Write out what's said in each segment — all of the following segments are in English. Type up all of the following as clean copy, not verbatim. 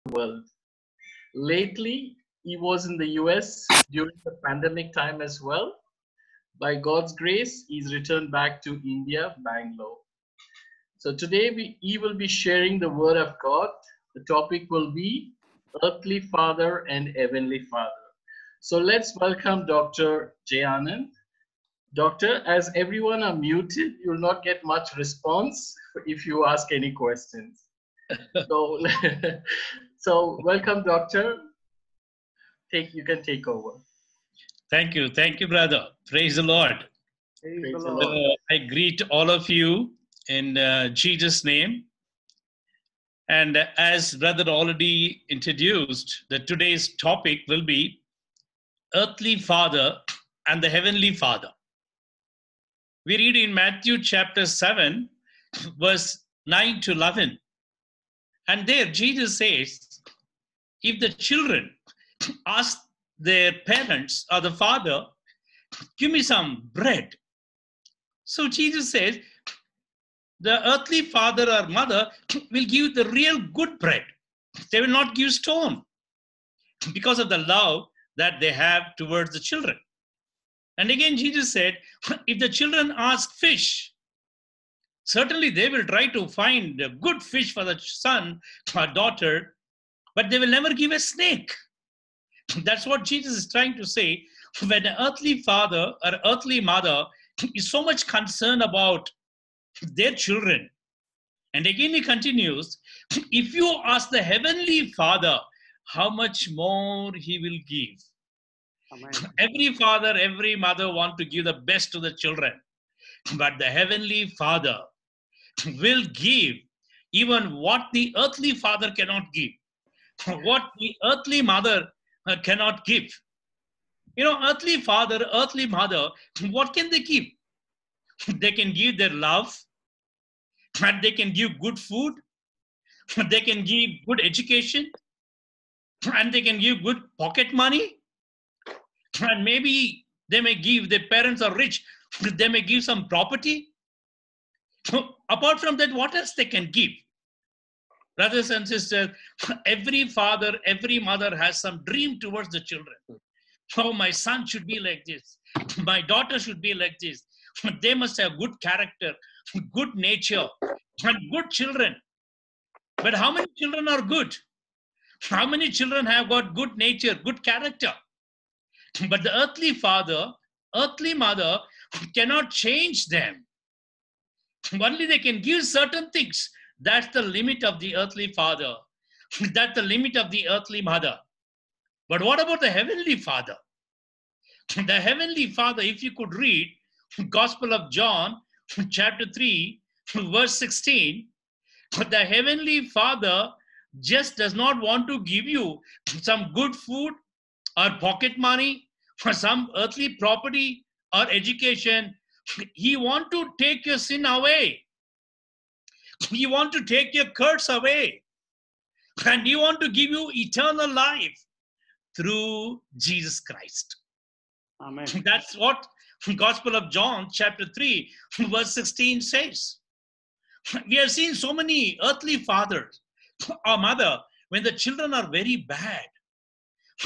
world. Lately, he was in the US during the pandemic time as well. By God's grace, he's returned back to India, Bangalore. So today he will be sharing the word of God. The topic will be Earthly Father and Heavenly Father. So let's welcome Dr. Jay Anand. Doctor, as everyone are muted, you'll not get much response if you ask any questions. So, so welcome, Doctor. You can take over. Thank you, brother. Praise the Lord. Praise the Lord. I greet all of you in Jesus' name. And as brother already introduced, that today's topic will be Earthly Father and the Heavenly Father. We read in Matthew chapter 7, verse 9 to 11. And there Jesus says, if the children ask their parents or the father, give me some bread. So Jesus says, the earthly father or mother will give the real good bread. They will not give stone because of the love that they have towards the children. And again, Jesus said, if the children ask fish, certainly they will try to find a good fish for the son or daughter, but they will never give a snake. That's what Jesus is trying to say. When an earthly father or earthly mother is so much concerned about their children. And again he continues, if you ask the Heavenly Father, how much more he will give. Amen. Every father, every mother want to give the best to the children. But the Heavenly Father will give even what the earthly father cannot give. What the earthly mother cannot give. You know, earthly father, earthly mother, what can they give? They can give their love, and they can give good food, they can give good education, and they can give good pocket money, and maybe they may give, their parents are rich, they may give some property. Apart from that, what else they can give? Brothers and sisters, every father, every mother has some dream towards the children. Oh, my son should be like this. My daughter should be like this. They must have good character, good nature, and good children. But how many children are good? How many children have got good nature, good character? But the earthly father, earthly mother cannot change them. Only they can give certain things. That's the limit of the earthly father. That's the limit of the earthly mother. But what about the Heavenly Father? The Heavenly Father, if you could read Gospel of John, chapter 3, verse 16, the Heavenly Father just does not want to give you some good food or pocket money or some earthly property or education. He wants to take your sin away. He wants to take your curse away. And He wants to give you eternal life through Jesus Christ. Amen. That's what Gospel of John chapter 3 verse 16 says. We have seen so many earthly fathers or mother when the children are very bad.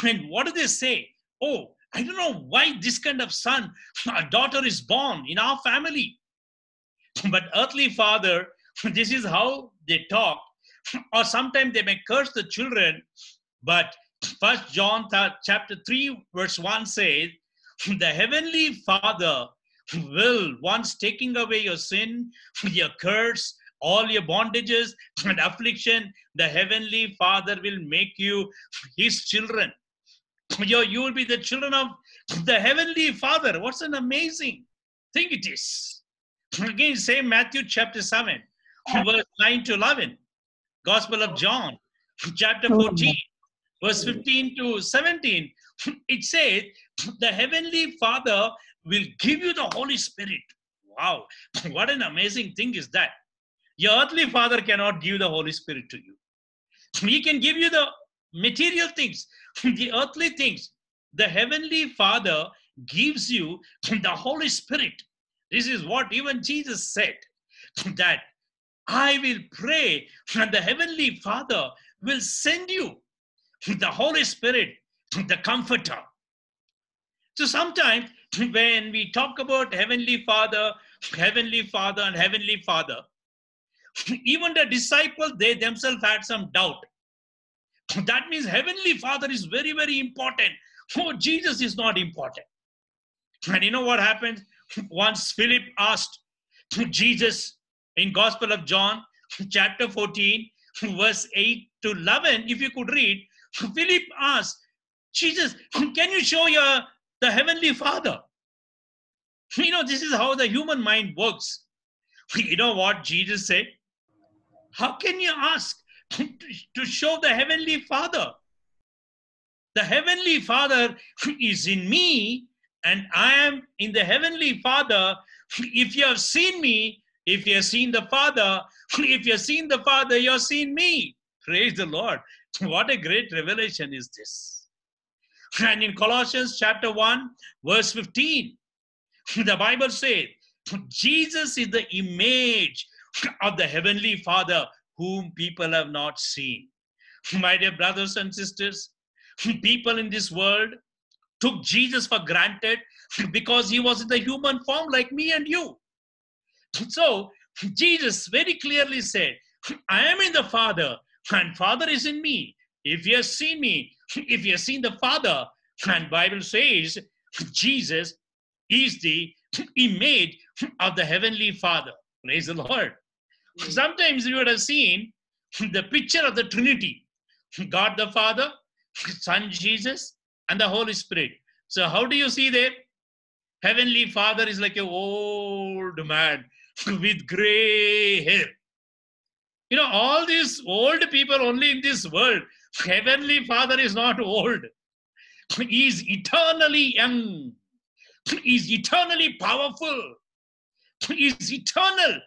And what do they say? Oh, I don't know why this kind of son or daughter is born in our family. But earthly father, this is how they talk. Or sometimes they may curse the children. But 1 John chapter 3 verse 1 says, the Heavenly Father will, once taking away your sin, your curse, all your bondages and affliction, the Heavenly Father will make you His children. You will be the children of the Heavenly Father. What an amazing thing it is. Again, same Matthew chapter 7, verse 9 to 11. Gospel of John, chapter 14, verse 15 to 17. It says, the Heavenly Father will give you the Holy Spirit. Wow, what an amazing thing is that. Your earthly father cannot give the Holy Spirit to you. He can give you the material things, the earthly things. The Heavenly Father gives you the Holy Spirit. This is what even Jesus said, that I will pray and the Heavenly Father will send you the Holy Spirit, the Comforter. So sometimes when we talk about Heavenly Father, and Heavenly Father, even the disciples, they themselves had some doubt. That means Heavenly Father is very, very important. Oh, Jesus is not important. And you know what happened? Once Philip asked Jesus in Gospel of John, chapter 14, verse 8 to 11, if you could read, Philip asked Jesus, can you show the Heavenly Father? You know, this is how the human mind works. You know what Jesus said? How can you ask to show the Heavenly Father? The Heavenly Father is in me, and I am in the Heavenly Father. If you have seen me, if you have seen the Father, if you have seen the Father, you have seen me. Praise the Lord. What a great revelation is this. And in Colossians chapter 1, verse 15, the Bible says, Jesus is the image of the Heavenly Father whom people have not seen. My dear brothers and sisters, people in this world took Jesus for granted because he was in the human form like me and you. So Jesus very clearly said, I am in the Father and Father is in me. If you have seen me, if you have seen the Father, and Bible says Jesus is the image of the Heavenly Father. Praise the Lord. Sometimes you would have seen the picture of the Trinity, God the Father, Son Jesus, and the Holy Spirit. So how do you see there? Heavenly Father is like an old man with gray hair. You know, all these old people only in this world. Heavenly Father is not old. He is eternally young. He is eternally powerful. He is eternal.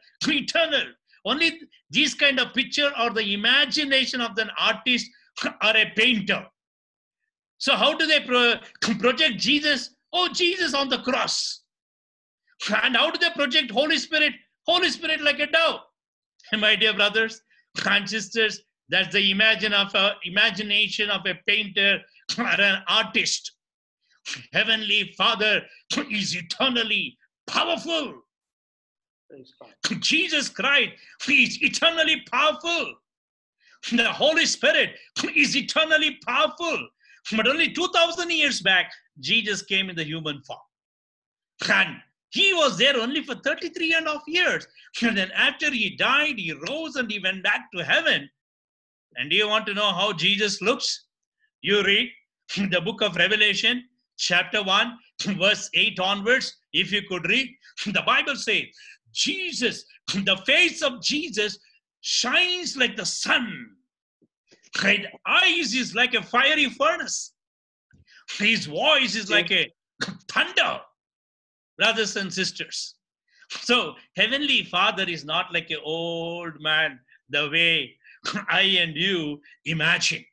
Only this kind of picture or the imagination of an artist or a painter. So how do they project Jesus? Oh, Jesus on the cross. And how do they project Holy Spirit? Holy Spirit like a dove. My dear brothers and sisters, that's the imagination of a painter or an artist. Heavenly Father is eternally powerful. Jesus Christ is eternally powerful. The Holy Spirit is eternally powerful. But only 2,000 years back, Jesus came in the human form. And he was there only for 33 and a half years. And then after he died, he rose and he went back to heaven. And do you want to know how Jesus looks? You read the book of Revelation, chapter 1, verse 8 onwards. If you could read, the Bible says, Jesus, the face of Jesus shines like the sun. His eyes is like a fiery furnace. His voice is like a thunder. Brothers and sisters. So, Heavenly Father is not like an old man the way I and you imagine.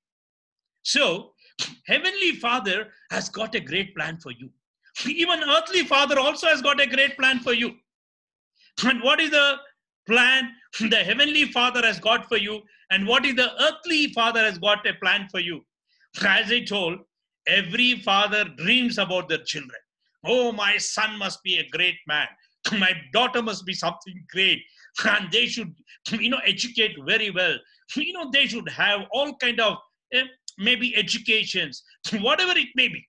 So, Heavenly Father has got a great plan for you. Even earthly Father also has got a great plan for you. And what is the plan the Heavenly Father has got for you? And what is the earthly Father has got a plan for you? As I told, every father dreams about their children. Oh, my son must be a great man. My daughter must be something great. And they should, educate very well. They should have all kind of maybe educations, whatever it may be.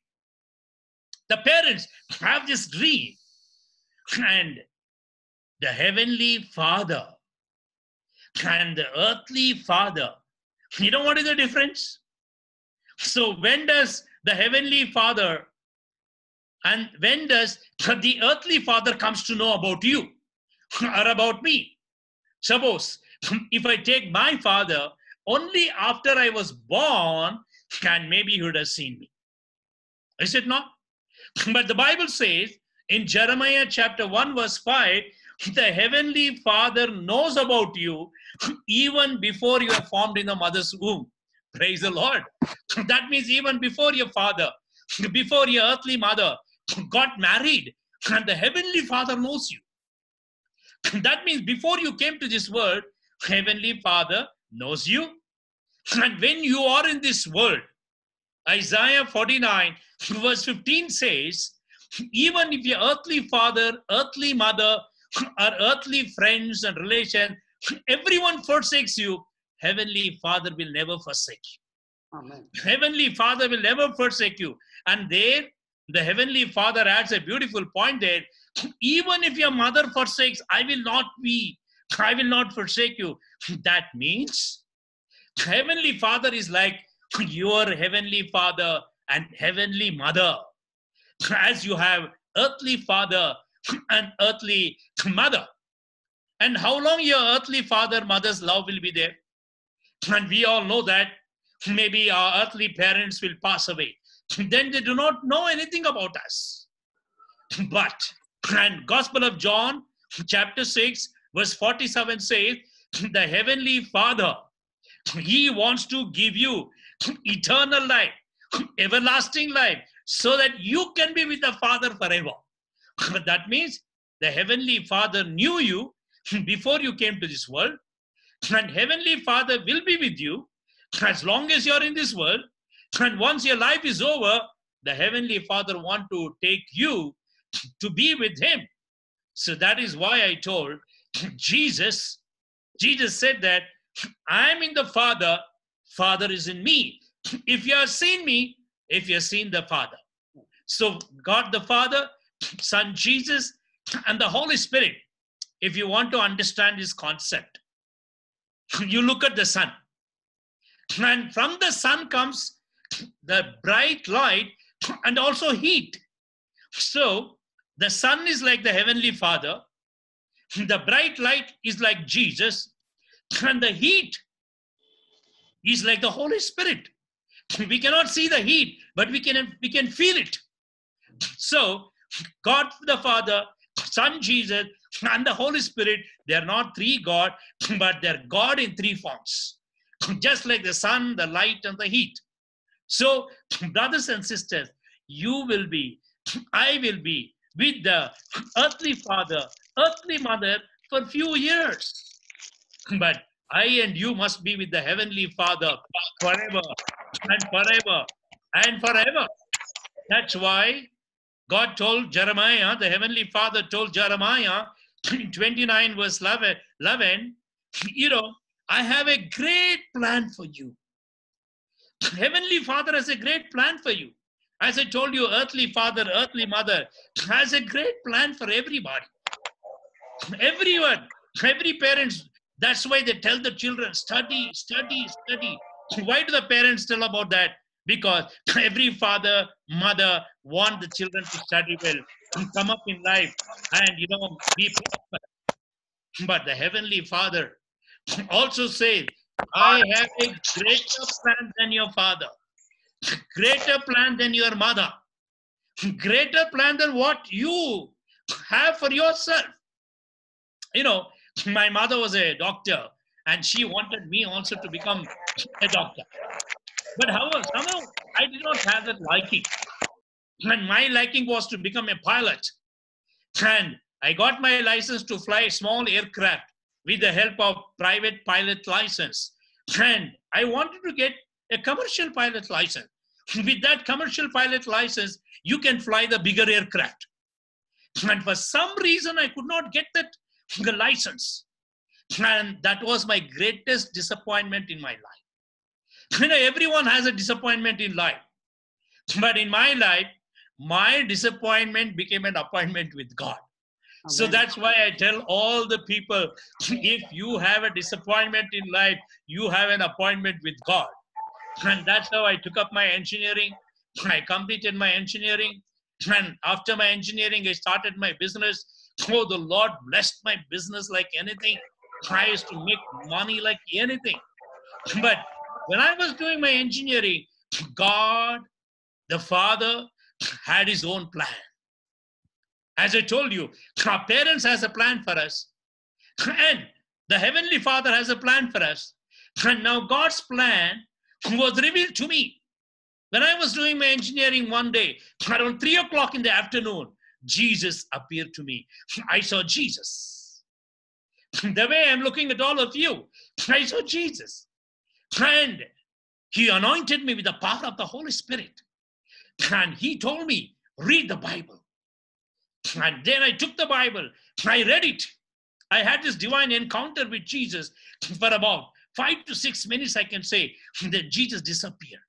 The parents have this dream. And the Heavenly Father and the earthly Father, you know what is the difference? So when does the Heavenly Father and when does the earthly Father comes to know about you or about me? Suppose if I take my father, only after I was born, and maybe he would have seen me. Is it not? But the Bible says in Jeremiah chapter 1 verse 5, the Heavenly Father knows about you even before you are formed in the mother's womb. Praise the Lord. That means even before your father, before your earthly mother got married, and the Heavenly Father knows you. That means before you came to this world, Heavenly Father knows you. And when you are in this world, Isaiah 49 verse 15 says, even if your earthly father, earthly mother, or earthly friends and relations, everyone forsakes you, Heavenly Father will never forsake you. Amen. Heavenly Father will never forsake you. And there, the Heavenly Father adds a beautiful point there. Even if your mother forsakes, I will not forsake you. That means Heavenly Father is like your Heavenly Father and Heavenly Mother. As you have earthly father and earthly mother. And how long your earthly father, mother's love will be there? And we all know that maybe our earthly parents will pass away. Then they do not know anything about us. But, and Gospel of John, chapter 6, verse 47 says, the Heavenly Father, He wants to give you eternal life, everlasting life, so that you can be with the Father forever. But that means the Heavenly Father knew you before you came to this world, and Heavenly Father will be with you as long as you're in this world. And once your life is over, the Heavenly Father wants to take you to be with Him. So that is why I told Jesus said that I'm in the Father, Father is in me. If you have seen me, if you have seen the Father. So God the Father, Son Jesus, and the Holy Spirit, if you want to understand this concept, you look at the sun. And from the sun comes the bright light and also heat. So the sun is like the Heavenly Father, the bright light is like Jesus, and the heat is like the Holy Spirit. We cannot see the heat, but we can feel it. So God the Father, Son Jesus, and the Holy Spirit, they are not three God, but they're God in three forms. Just like the sun, the light, and the heat. So, brothers and sisters, you will be, I will be with the earthly father, earthly mother for few years. But I and you must be with the Heavenly Father forever and forever and forever. That's why God told Jeremiah, the Heavenly Father told Jeremiah in 29 verse 11, I have a great plan for you. Heavenly Father has a great plan for you. As I told you, earthly father, earthly mother has a great plan for everybody. Everyone, every parents, that's why they tell the children, study, study, study. Why do the parents tell about that? Because every father, mother want the children to study well, to come up in life and, be prosperous. But the Heavenly Father also says, I have a greater plan than your father, greater plan than your mother, greater plan than what you have for yourself. My mother was a doctor and she wanted me also to become a doctor. But however, somehow I did not have that liking. And my liking was to become a pilot. And I got my license to fly a small aircraft with the help of private pilot license. And I wanted to get a commercial pilot license. With that commercial pilot license, you can fly the bigger aircraft. And for some reason, I could not get the license. And that was my greatest disappointment in my life. Everyone has a disappointment in life. But in my life, my disappointment became an appointment with God. Amen. So that's why I tell all the people, if you have a disappointment in life, you have an appointment with God. And that's how I took up my engineering. I completed my engineering. And after my engineering, I started my business. Oh, the Lord blessed my business like anything. I used to make money like anything. But when I was doing my engineering, God, the Father, had His own plan. As I told you, our parents has a plan for us. And the Heavenly Father has a plan for us. And now God's plan was revealed to me. When I was doing my engineering one day, around 3 o'clock in the afternoon, Jesus appeared to me. I saw Jesus. The way I'm looking at all of you, I saw Jesus. And he anointed me with the power of the Holy Spirit. And he told me, read the Bible. And then I took the Bible. I read it. I had this divine encounter with Jesus for about 5 to 6 minutes, I can say. Then Jesus disappeared.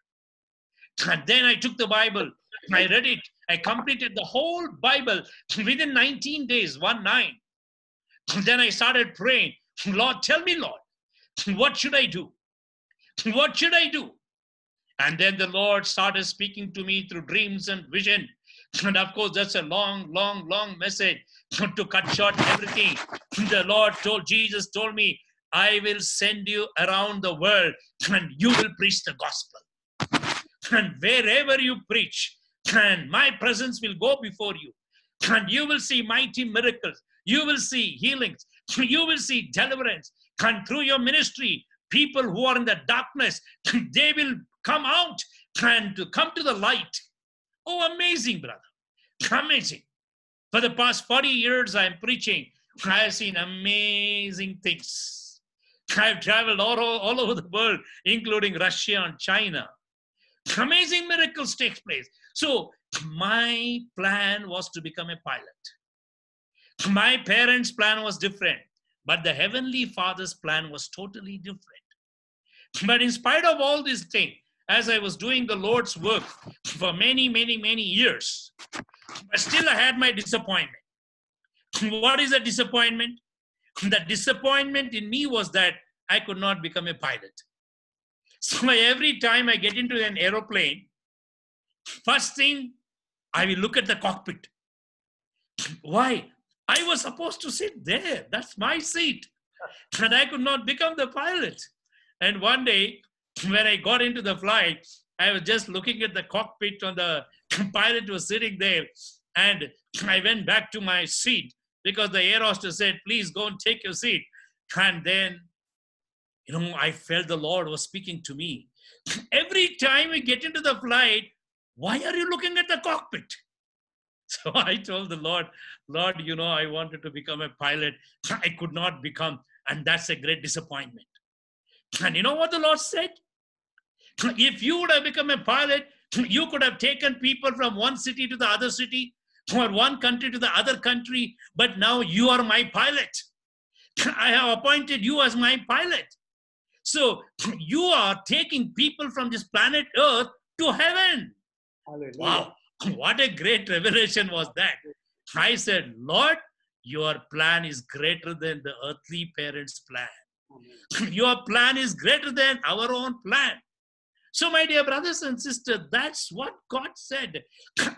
And then I took the Bible. I read it. I completed the whole Bible within 19 days, 1-9. Then I started praying. Lord, tell me, Lord, what should I do? What should I do? And then the Lord started speaking to me through dreams and vision. And of course, that's a long, long, long message. To cut short everything, the Lord Jesus told me, I will send you around the world and you will preach the gospel. And wherever you preach, and my presence will go before you. And you will see mighty miracles. You will see healings. You will see deliverance. And through your ministry, people who are in the darkness, they will come out and to come to the light. Oh, amazing, brother. Amazing. For the past 40 years, I am preaching. I have seen amazing things. I have traveled all over the world, including Russia and China. Amazing miracles take place. So my plan was to become a pilot. My parents' plan was different, but the Heavenly Father's plan was totally different. But in spite of all these things, as I was doing the Lord's work for many, many, many years, but still I had my disappointment. What is a disappointment? The disappointment in me was that I could not become a pilot. So every time I get into an aeroplane, first thing, I will look at the cockpit. Why? I was supposed to sit there. That's my seat. And I could not become the pilot. And one day, when I got into the flight, I was just looking at the cockpit and the pilot was sitting there. And I went back to my seat because the air hostess said, please go and take your seat. And then, I felt the Lord was speaking to me. Every time we get into the flight, why are you looking at the cockpit? So I told the Lord, I wanted to become a pilot. I could not become, and that's a great disappointment. And you know what the Lord said? If you would have become a pilot, you could have taken people from one city to the other city, or one country to the other country, but now you are my pilot. I have appointed you as my pilot. So you are taking people from this planet Earth to heaven. Hallelujah. Wow, what a great revelation was that. I said, Lord, your plan is greater than the earthly parents' plan. Amen. Your plan is greater than our own plan. So my dear brothers and sisters, that's what God said.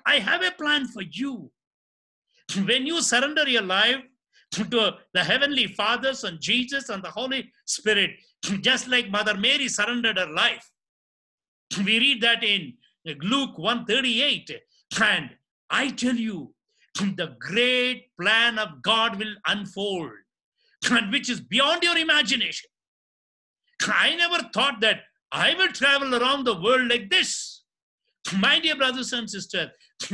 I have a plan for you. When you surrender your life to the Heavenly Father and Jesus and the Holy Spirit, just like Mother Mary surrendered her life. We read that in Luke 1:38. And I tell you, the great plan of God will unfold, and which is beyond your imagination. I never thought that I will travel around the world like this. My dear brothers and sisters,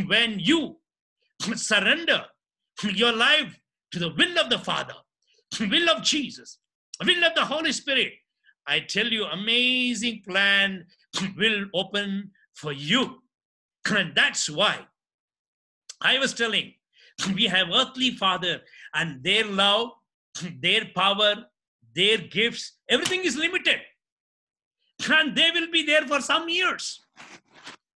when you surrender your life to the will of the Father, will of Jesus, will of the Holy Spirit, I tell you, amazing plan will open for you. And that's why I was telling, we have earthly Father and their love, their power, their gifts, everything is limited. And they will be there for some years.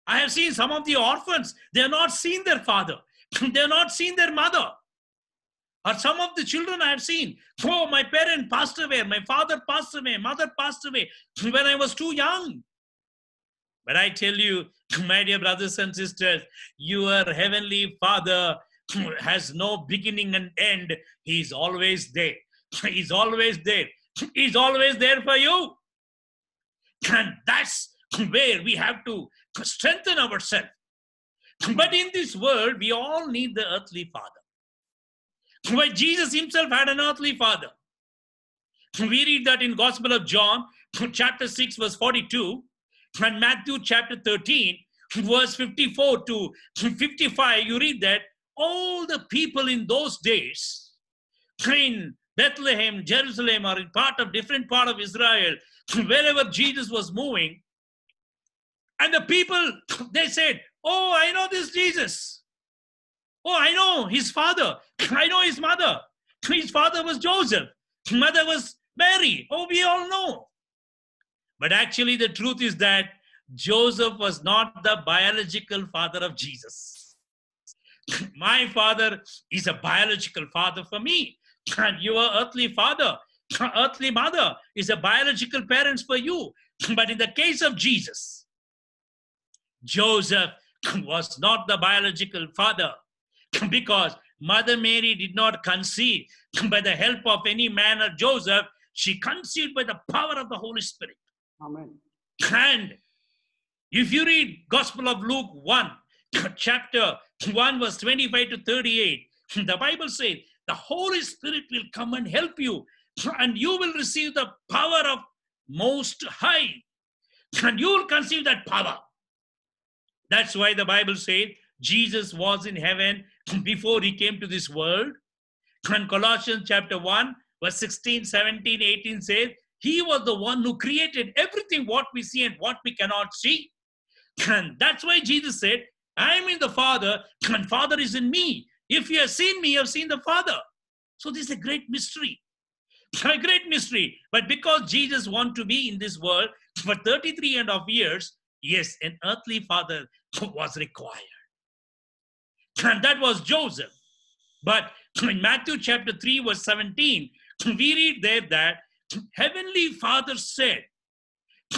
I have seen some of the orphans, they have not seen their father. They have not seen their mother. Or some of the children I have seen, oh, my parent passed away, my father passed away, mother passed away when I was too young. But I tell you, my dear brothers and sisters, your Heavenly Father has no beginning and end. He's always there. He's always there. He's always there for you. And that's where we have to strengthen ourselves. But in this world, we all need the earthly Father. Why Jesus himself had an earthly father. We read that in Gospel of John, chapter 6, verse 42, and Matthew chapter 13, verse 54 to 55, you read that all the people in those days, in Bethlehem, Jerusalem, or in different part of Israel, wherever Jesus was moving, and the people, they said, oh, I know this Jesus. Oh, I know his father. I know his mother. His father was Joseph. His mother was Mary. Oh, we all know. But actually, the truth is that Joseph was not the biological father of Jesus. My father is a biological father for me. And your earthly father, earthly mother is a biological parents for you. But in the case of Jesus, Joseph was not the biological father, because Mother Mary did not conceive by the help of any man or Joseph. She conceived by the power of the Holy Spirit. Amen. And if you read Gospel of Luke 1, chapter 1, verse 25 to 38, the Bible says, the Holy Spirit will come and help you, and you will receive the power of Most High, and you will conceive that power. That's why the Bible says Jesus was in heaven before he came to this world. And Colossians chapter 1, verse 16, 17, 18 says, he was the one who created everything what we see and what we cannot see. And that's why Jesus said, I am in the Father, and Father is in me. If you have seen me, you have seen the Father. So this is a great mystery. A great mystery. But because Jesus wanted to be in this world for 33.5 years, yes, an earthly father was required. And that was Joseph. But in Matthew chapter 3, verse 17, we read there that Heavenly Father said,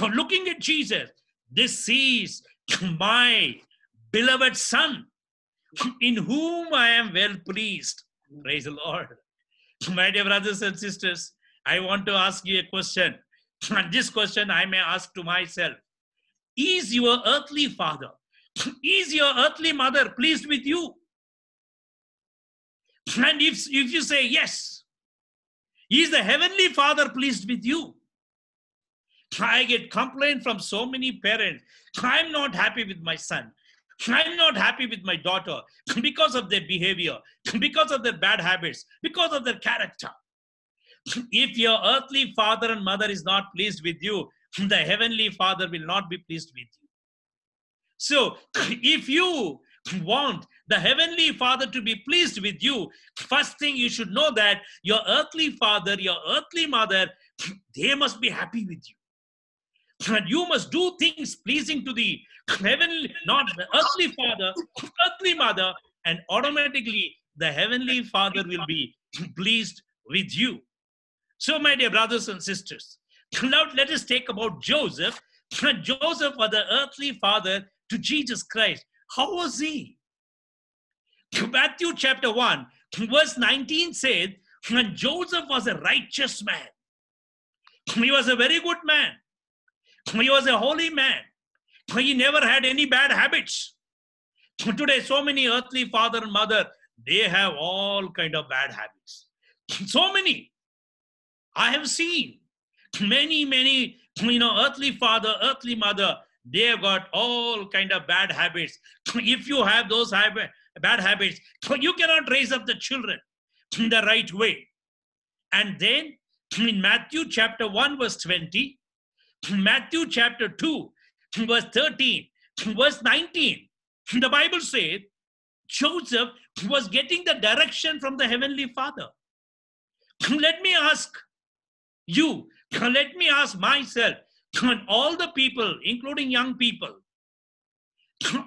looking at Jesus, this is my beloved Son, in whom I am well pleased. Praise the Lord. My dear brothers and sisters, I want to ask you a question. And this question I may ask to myself. Is your earthly father, is your earthly mother pleased with you? And if you say yes, is the heavenly Father pleased with you? I get complaint from so many parents. I'm not happy with my son. I'm not happy with my daughter because of their behavior, because of their bad habits, because of their character. If your earthly father and mother is not pleased with you, the heavenly Father will not be pleased with you. So if you want the heavenly Father to be pleased with you, first thing you should know that your earthly father, your earthly mother, they must be happy with you. And you must do things pleasing to the heavenly, not the earthly father, earthly mother, and automatically the heavenly Father will be pleased with you. So my dear brothers and sisters, now let us take about Joseph. Joseph was the earthly father to Jesus Christ. How was he? Matthew chapter 1, verse 19 says, when Joseph was a righteous man, he was a very good man, he was a holy man, he never had any bad habits. Today, so many earthly father and mother, they have all kind of bad habits. So many. I have seen many, earthly father, earthly mother, they have got all kind of bad habits. If you have those bad habits, you cannot raise up the children in the right way. And then in Matthew chapter 1, verse 20, Matthew chapter 2, verse 13, verse 19, the Bible says Joseph was getting the direction from the heavenly Father. Let me ask you, let me ask myself, and all the people, including young people,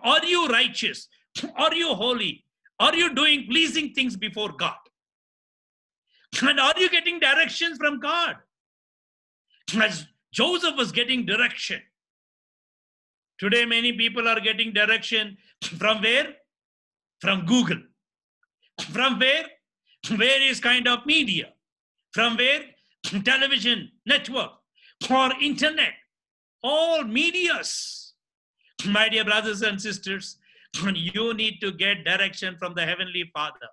are you righteous? Are you holy? Are you doing pleasing things before God? And are you getting directions from God? As Joseph was getting direction. Today, many people are getting direction from where? From Google. From where? Various kind of media. From where? Television, network, or internet. All medias. My dear brothers and sisters, you need to get direction from the Heavenly Father.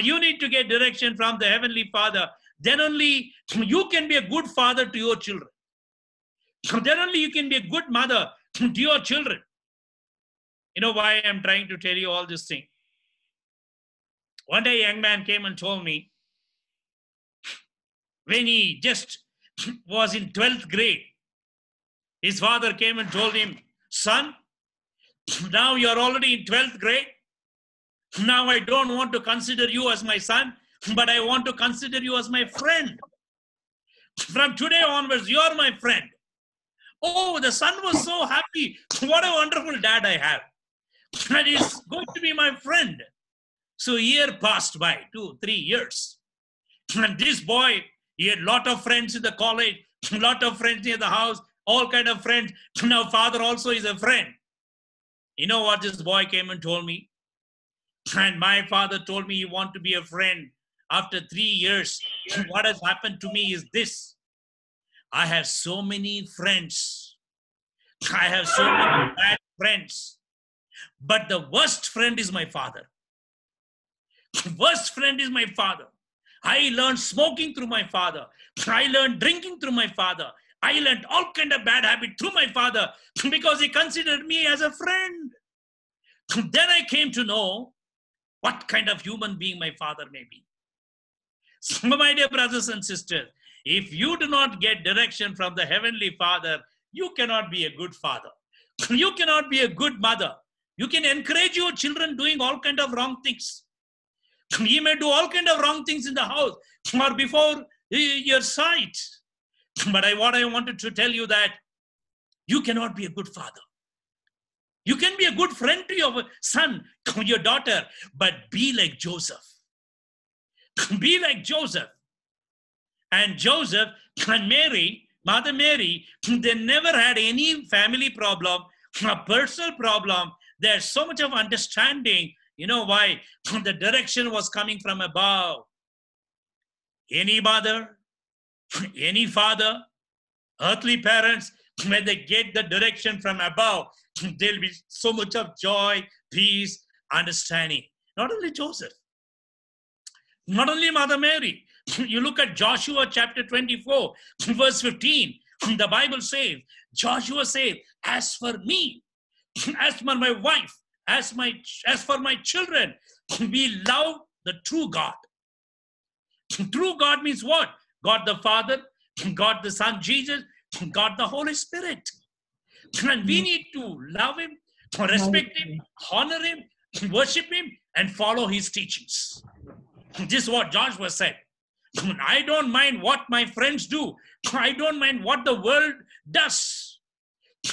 You need to get direction from the Heavenly Father. Then only you can be a good father to your children. Then only you can be a good mother to your children. You know why I'm trying to tell you all this thing? One day a young man came and told me, when he just was in 12th grade, his father came and told him, son, now you're already in 12th grade. Now I don't want to consider you as my son, but I want to consider you as my friend. From today onwards, you're my friend. Oh, the son was so happy. What a wonderful dad I have. And he's going to be my friend. So a year passed by, 2-3 years. And this boy, he had a lot of friends in the college, a lot of friends near the house, all kind of friends. Now father also is a friend. You know what this boy came and told me? And my father told me he wants to be a friend. After 3 years, what has happened to me is this. I have so many friends. I have so many bad friends. But the worst friend is my father. Worst friend is my father. I learned smoking through my father. I learned drinking through my father. I learned all kind of bad habits through my father because he considered me as a friend. Then I came to know what kind of human being my father may be. So my dear brothers and sisters, if you do not get direction from the Heavenly Father, you cannot be a good father. You cannot be a good mother. You can encourage your children doing all kind of wrong things. You may do all kind of wrong things in the house or before your sight. But what I wanted to tell you that you cannot be a good father. You can be a good friend to your son, your daughter, but be like Joseph. Be like Joseph. And Joseph and Mary, Mother Mary, they never had any family problem, a personal problem. There's so much of understanding. You know why? The direction was coming from above. Any mother, any father, earthly parents, when they get the direction from above, there'll be so much of joy, peace, understanding. Not only Joseph, not only Mother Mary. You look at Joshua chapter 24, verse 15. The Bible says, Joshua said, as for me, as for my wife, as for my children, we love the true God. True God means what? God the Father, God the Son Jesus, God the Holy Spirit. And we need to love him, respect him, honor him, worship him, and follow his teachings. This is what Joshua said. I don't mind what my friends do. I don't mind what the world does.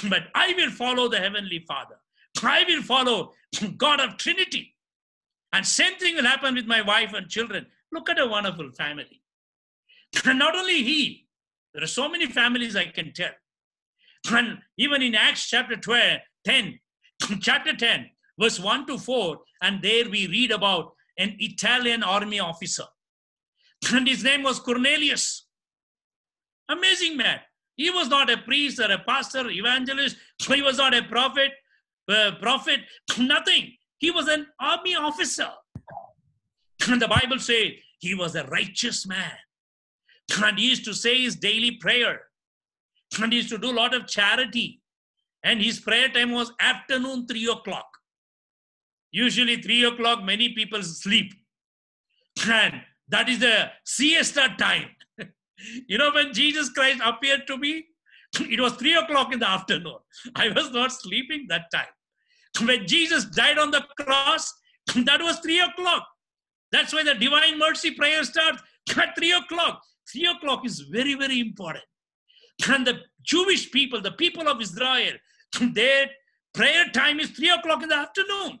But I will follow the Heavenly Father. I will follow God of Trinity. And same thing will happen with my wife and children. Look at a wonderful family. And not only he, there are so many families I can tell. And even in Acts chapter 10, verse 1 to 4, and there we read about an Italian army officer. And his name was Cornelius. Amazing man. He was not a priest or a pastor, evangelist. He was not a prophet, nothing. He was an army officer. And the Bible says he was a righteous man. And he used to say his daily prayer. And he used to do a lot of charity. And his prayer time was afternoon 3 o'clock. Usually 3 o'clock, many people sleep. And that is the siesta time. You know, when Jesus Christ appeared to me, it was 3 o'clock in the afternoon. I was not sleeping that time. When Jesus died on the cross, that was 3 o'clock. That's why the Divine Mercy prayer starts at 3 o'clock. 3 o'clock is very, very important. And the Jewish people, the people of Israel, their prayer time is 3 o'clock in the afternoon.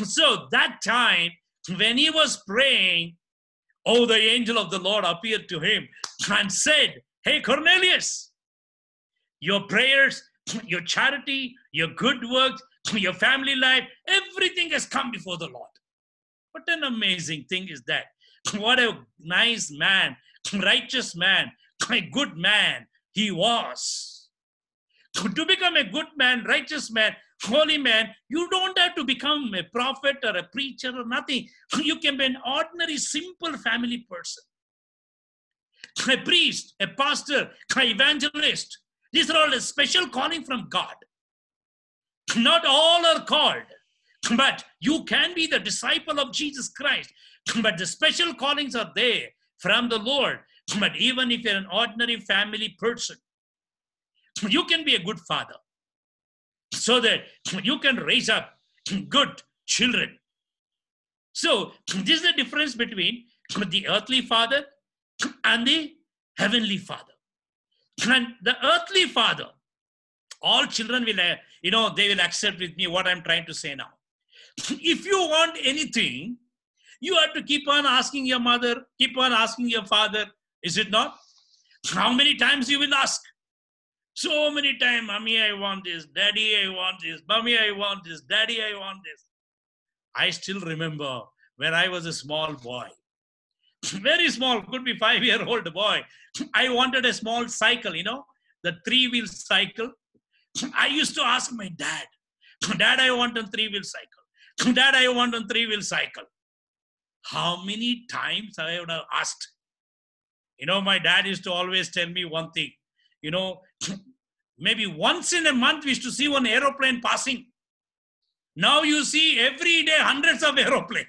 So that time, when he was praying, oh, the angel of the Lord appeared to him and said, hey, Cornelius, your prayers, your charity, your good works, your family life, everything has come before the Lord. What an amazing thing is that. What a nice man, righteous man, a good man he was. To become a good man, righteous man, holy man, you don't have to become a prophet or a preacher or nothing. You can be an ordinary, simple family person. A priest, a pastor, an evangelist. These are all a special calling from God. Not all are called, but you can be the disciple of Jesus Christ. But the special callings are there from the Lord. But even if you're an ordinary family person, you can be a good father so that you can raise up good children. So this is the difference between the earthly father and the heavenly father. And the earthly father, all children will, they will accept with me what I'm trying to say now. If you want anything, you have to keep on asking your mother, keep on asking your father, is it not? How many times you will ask? So many times, mommy, I want this, daddy, I want this, mommy, I want this, daddy, I want this. I still remember when I was a small boy, very small, could be 5-year-old boy. I wanted a small cycle, the 3-wheel cycle. I used to ask my dad, Dad, I want a 3-wheel cycle. Dad, I want a 3-wheel cycle. How many times I would have asked? My dad used to always tell me one thing, maybe once in a month we used to see one aeroplane passing. Now you see every day hundreds of aeroplanes.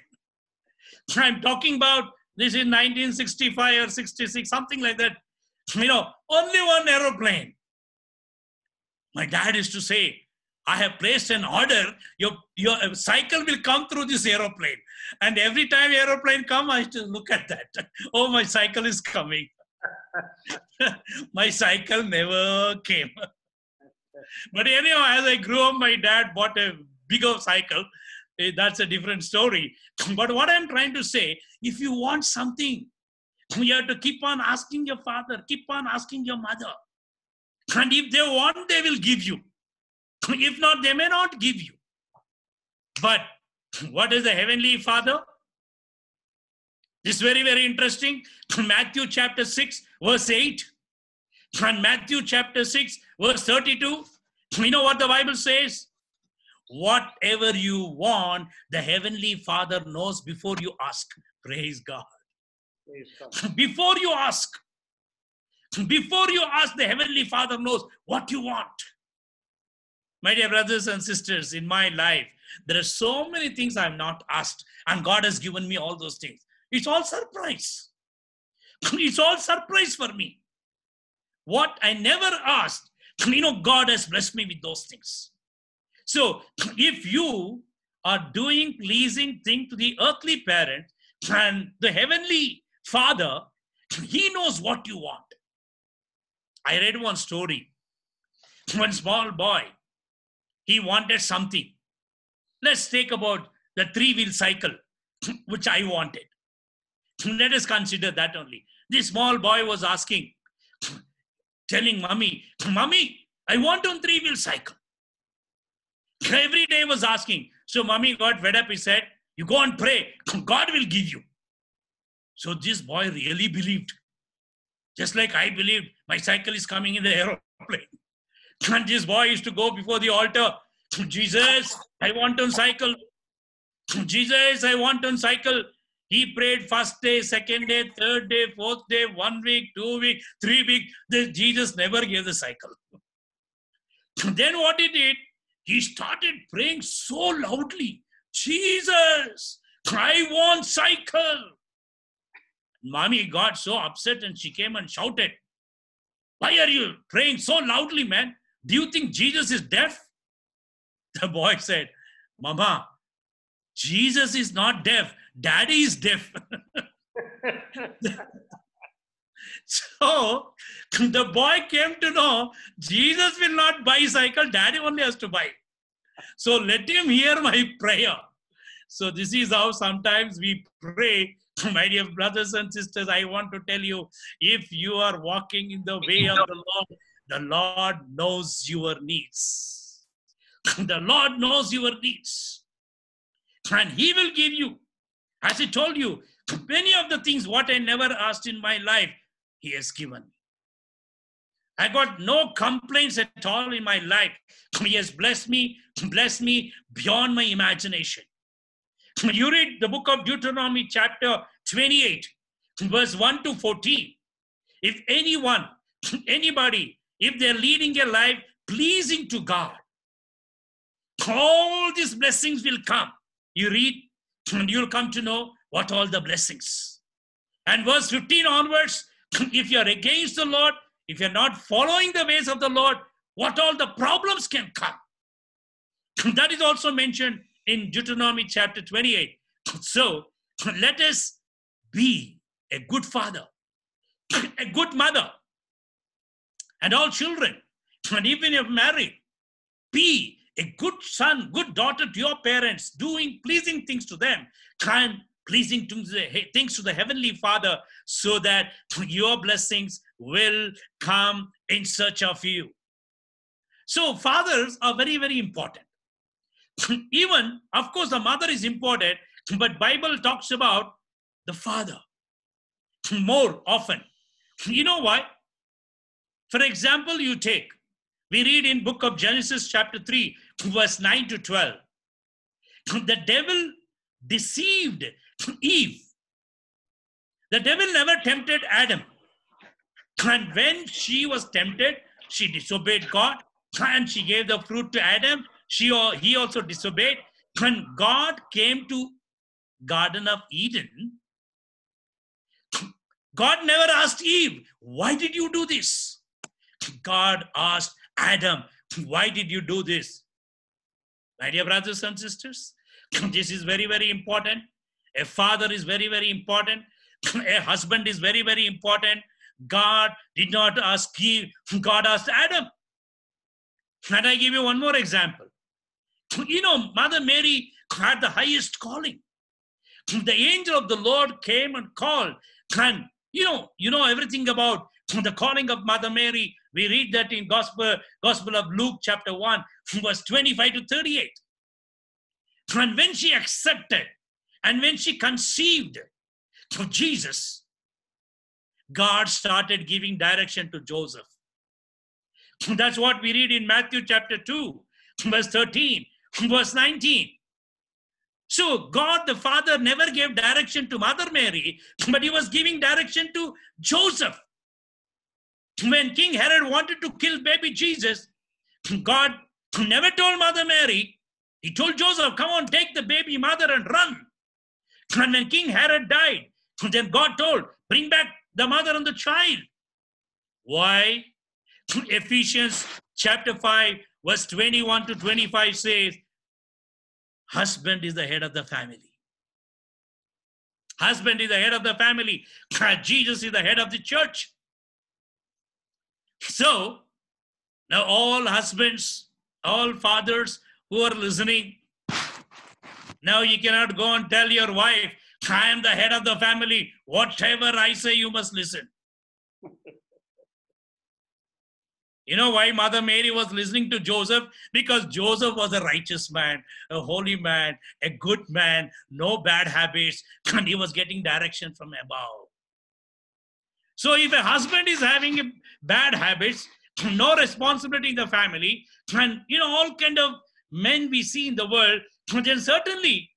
I'm talking about this in 1965 or 66, something like that. Only one aeroplane. My dad used to say, I have placed an order, your cycle will come through this aeroplane. And every time aeroplane come, I used to look at that. Oh, my cycle is coming. My cycle never came. But anyhow, as I grew up, my dad bought a bigger cycle. That's a different story. But what I'm trying to say, if you want something, you have to keep on asking your father, keep on asking your mother. And if they want, they will give you. If not, they may not give you. But what is the Heavenly Father? This is very, very interesting. Matthew chapter 6, verse 8. And Matthew chapter 6, verse 32. You know what the Bible says? Whatever you want, the Heavenly Father knows before you ask. Praise God. Praise God. Before you ask, the Heavenly Father knows what you want. My dear brothers and sisters, in my life, there are so many things I have not asked, and God has given me all those things. It's all surprise. It's all surprise for me. What I never asked, God has blessed me with those things. So if you are doing pleasing thing to the earthly parent and the Heavenly Father, He knows what you want. I read one story. One small boy, he wanted something. Let's take about the 3-wheel cycle, which I wanted. Let us consider that only. This small boy was asking, telling mommy, I want a 3-wheel cycle. Every day was asking. So mommy got fed up. He said, you go and pray. God will give you. So this boy really believed. Just like I believed my cycle is coming in the aeroplane. And this boy used to go before the altar. Jesus, I want a cycle. Jesus, I want a cycle. He prayed first day, second day, third day, fourth day, 1 week, 2 weeks, 3 weeks. Jesus never gave the cycle. Then what he did, he started praying so loudly. Jesus, I want cycle. Mommy got so upset and she came and shouted, why are you praying so loudly, man? Do you think Jesus is deaf? The boy said, Mama, Jesus is not deaf. Daddy is deaf. So the boy came to know Jesus will not buy cycle. Daddy only has to buy. So let him hear my prayer. So this is how sometimes we pray. My dear brothers and sisters, I want to tell you, if you are walking in the way of the Lord knows your needs. The Lord knows your needs. And He will give you. As I told you, many of the things what I never asked in my life, He has given me. I got no complaints at all in my life. He has blessed me beyond my imagination. You read the book of Deuteronomy chapter 28, verse 1 to 14. If anybody, if they're leading a life pleasing to God, all these blessings will come. You read, and you'll come to know what all the blessings. And verse 15 onwards, If you're against the Lord, if you're not following the ways of the Lord, what all the problems can come. That is also mentioned in Deuteronomy chapter 28. So let us be a good father, a good mother, and all children, and even if married, be a good son, good daughter to your parents, doing pleasing things to them, and pleasing things to the Heavenly Father, so that your blessings will come in search of you. So fathers are very, very important. Even, of course, the mother is important, but Bible talks about the father more often. You know why? For example, we read in book of Genesis chapter 3, verse 9 to 12. The devil deceived Eve. The devil never tempted Adam. And when she was tempted, she disobeyed God, and she gave the fruit to Adam. He also disobeyed. When God came to Garden of Eden, God never asked Eve, why did you do this? God asked Adam, why did you do this? My dear brothers and sisters, this is very, very important. A father is very, very important. A husband is very, very important. God did not ask Eve, God asked Adam. And I give you one more example. You know, Mother Mary had the highest calling. The angel of the Lord came and called. And you know everything about the calling of Mother Mary. We read that in Gospel of Luke chapter 1, verse 25 to 38. And when she accepted and when she conceived of Jesus, God started giving direction to Joseph. That's what we read in Matthew chapter 2, verse 13, verse 19. So God the Father never gave direction to Mother Mary, but he was giving direction to Joseph. When King Herod wanted to kill baby Jesus, God never told Mother Mary. He told Joseph, come on, take the baby mother and run. And when King Herod died, then God told, bring back the mother and the child. Why? Ephesians chapter 5, verse 21 to 25 says, husband is the head of the family. Husband is the head of the family. Jesus is the head of the church. So, now all husbands, all fathers who are listening, now you cannot go and tell your wife, I am the head of the family. Whatever I say, you must listen. You know why Mother Mary was listening to Joseph? Because Joseph was a righteous man, a holy man, a good man, no bad habits, and he was getting direction from above. So if a husband is having bad habits, no responsibility in the family, and all kind of men we see in the world, then certainly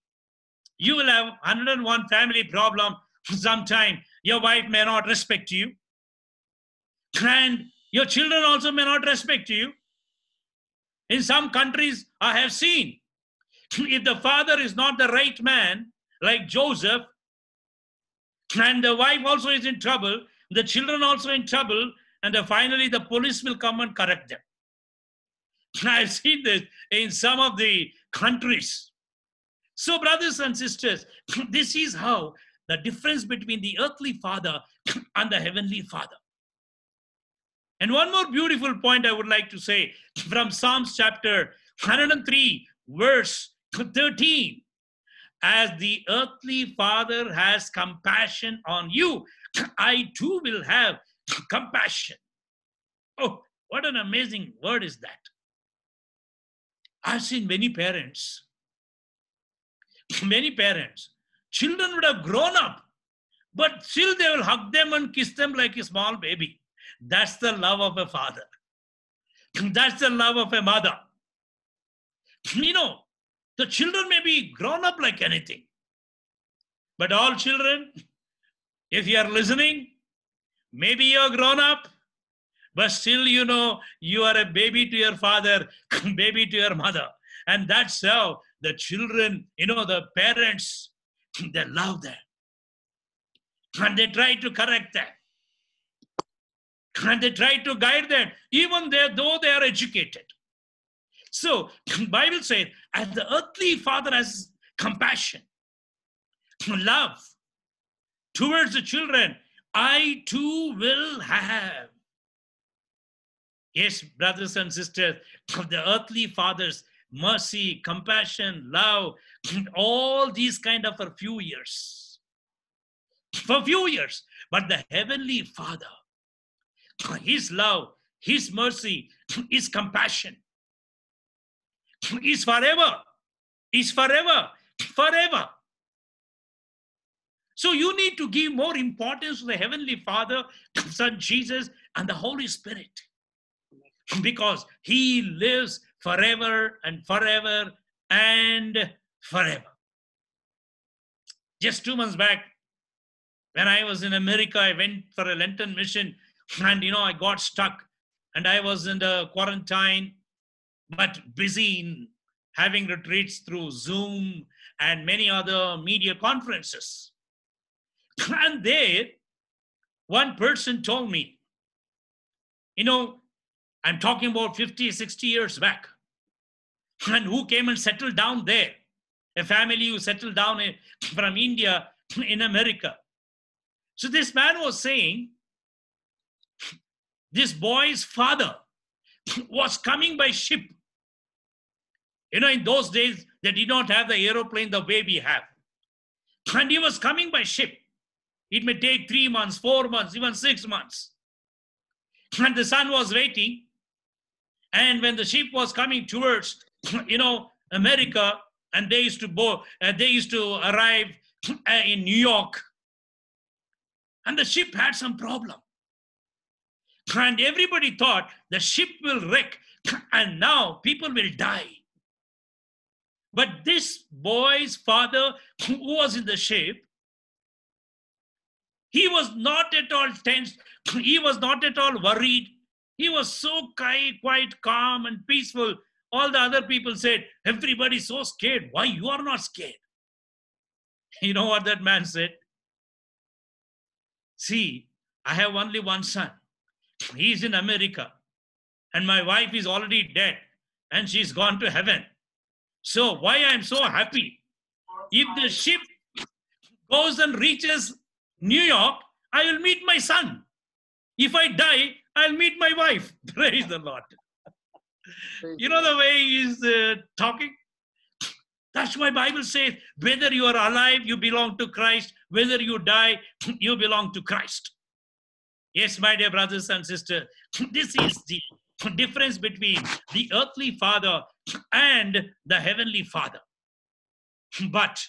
you will have 101 family problem. Sometime your wife may not respect you, and your children also may not respect you. In some countries, I have seen, if the father is not the right man, like Joseph, and the wife also is in trouble, the children also in trouble, and then finally the police will come and correct them. I've seen this in some of the countries. So brothers and sisters, this is how the difference between the earthly father and the heavenly father. And one more beautiful point I would like to say from Psalms chapter 103, verse 13. As the earthly father has compassion on you, I too will have compassion. Oh, what an amazing word is that. I've seen many parents, children would have grown up, but still they will hug them and kiss them like a small baby. That's the love of a father. That's the love of a mother. The children may be grown up like anything, but all children, if you are listening, maybe you are grown up, but still you are a baby to your father, baby to your mother. And that's how the children, the parents, they love them. And they try to correct them. And they try to guide them, even though they are educated. So the Bible says, as the earthly father has compassion, love towards the children, I too will have. Yes, brothers and sisters, the earthly father's mercy, compassion, love, all these kind of for few years. For few years. But the heavenly Father, his love, his mercy, his compassion is forever. Is forever. Forever. So you need to give more importance to the Heavenly Father, Son Jesus, and the Holy Spirit. Because he lives forever and forever and forever. Just 2 months back, when I was in America, I went for a Lenten mission, and I got stuck, and I was in the quarantine, but busy in having retreats through Zoom and many other media conferences. And there, one person told me, I'm talking about 50, 60 years back, and who came and settled down there, a family who settled down from India in America. So this man was saying, this boy's father was coming by ship. In those days, they did not have the aeroplane the way we have. And he was coming by ship. It may take 3 months, 4 months, even 6 months. And the son was waiting. And when the ship was coming towards, America, and they used to arrive in New York, and the ship had some problem. And everybody thought the ship will wreck, and now people will die. But this boy's father, who was in the ship, he was not at all tense. He was not at all worried. He was so quite calm and peaceful. All the other people said, everybody's so scared. Why you are not scared? You know what that man said? See, I have only one son. He's in America. And my wife is already dead. And she's gone to heaven. So why I'm so happy? If the ship goes and reaches New York, I will meet my son. If I die, I'll meet my wife. Praise the Lord. You know the way he's talking? That's why Bible says, whether you are alive, you belong to Christ. Whether you die, you belong to Christ. Yes, my dear brothers and sisters, this is the difference between the earthly father and the heavenly Father. But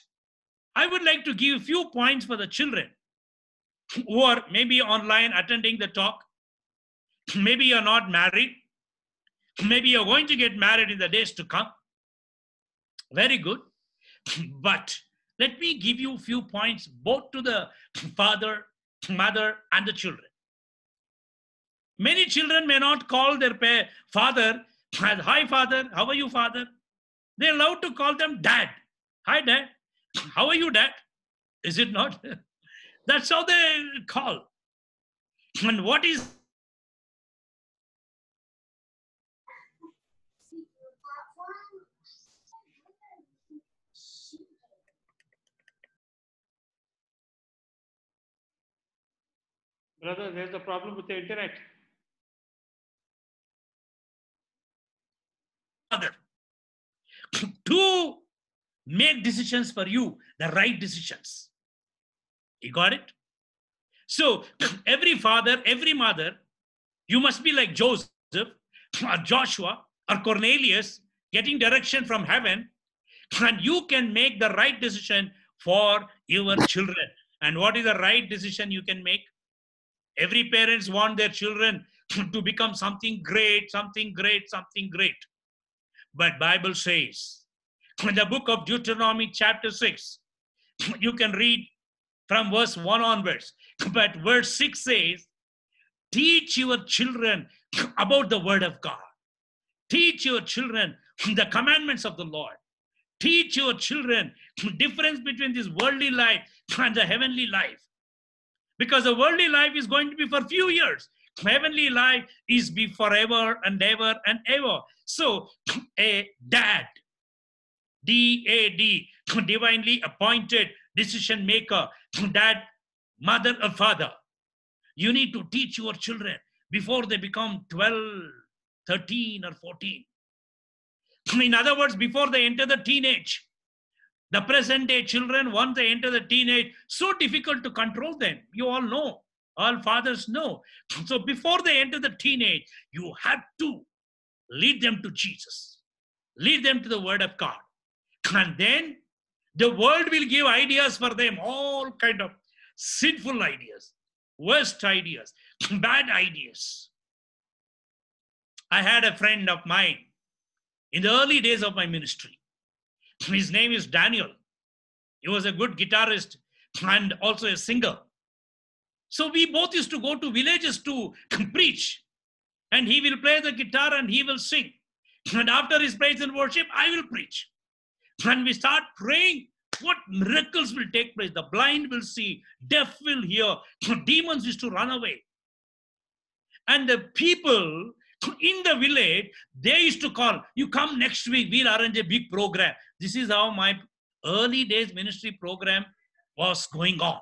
I would like to give a few points for the children who are maybe online attending the talk. Maybe you're not married. Maybe you're going to get married in the days to come. Very good. But let me give you a few points both to the father, mother, and the children. Many children may not call their father as, hi father, how are you father? They're allowed to call them dad. Hi dad, how are you dad? Is it not? That's how they call. And what is Brother, there's a problem with the internet. to make decisions for you, the right decisions. You got it? So every father, every mother, you must be like Joseph or Joshua or Cornelius, getting direction from heaven, and you can make the right decision for your children. And what is the right decision you can make? Every parents want their children to become something great, something great, something great. But Bible says, in the book of Deuteronomy chapter 6, you can read from verse 1 onwards. But verse 6 says, teach your children about the word of God. Teach your children the commandments of the Lord. Teach your children the difference between this worldly life and the heavenly life. Because the worldly life is going to be for few years. Heavenly life is be forever and ever and ever. So a dad, D-A-D, divinely appointed decision maker, dad, mother or father. You need to teach your children before they become 12, 13 or 14. In other words, before they enter the teenage. The present day children, once they enter the teenage, so difficult to control them. You all know. All fathers know. So before they enter the teenage, you have to lead them to Jesus. Lead them to the word of God. And then the world will give ideas for them, all kind of sinful ideas, worst ideas, bad ideas. I had a friend of mine in the early days of my ministry. His name is Daniel. He was a good guitarist and also a singer. So we both used to go to villages to preach. And he will play the guitar and he will sing. And after his praise and worship, I will preach. And we start praying, what miracles will take place? The blind will see, deaf will hear, demons used to run away. And the people in the village, they used to call, you come next week, we'll arrange a big program. This is how my early days ministry program was going on.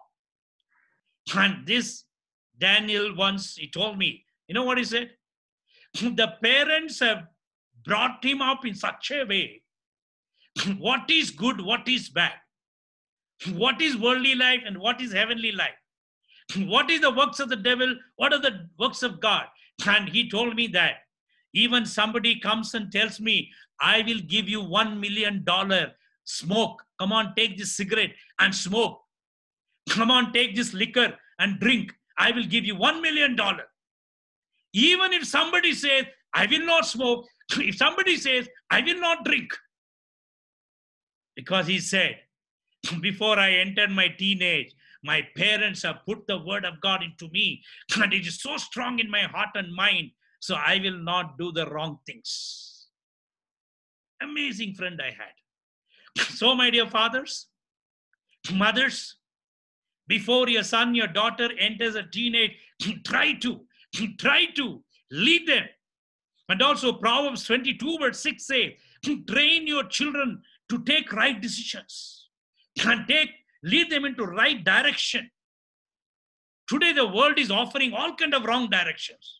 And this Daniel once, he told me, you know what he said? The parents have brought him up in such a way. What is good, what is bad? What is worldly life and what is heavenly life? What is the works of the devil? What are the works of God? And he told me that even somebody comes and tells me, I will give you $1 million, smoke. Come on, take this cigarette and smoke. Come on, take this liquor and drink. I will give you $1 million. Even if somebody says, I will not smoke. If somebody says, I will not drink. Because he said, before I entered my teenage, my parents have put the word of God into me. And it is so strong in my heart and mind. So I will not do the wrong things. Amazing friend I had. So my dear fathers, mothers, before your son, your daughter enters a teenage, try to lead them. And also Proverbs 22 verse 6 say, train your children to take right decisions and lead them into right direction. Today the world is offering all kind of wrong directions.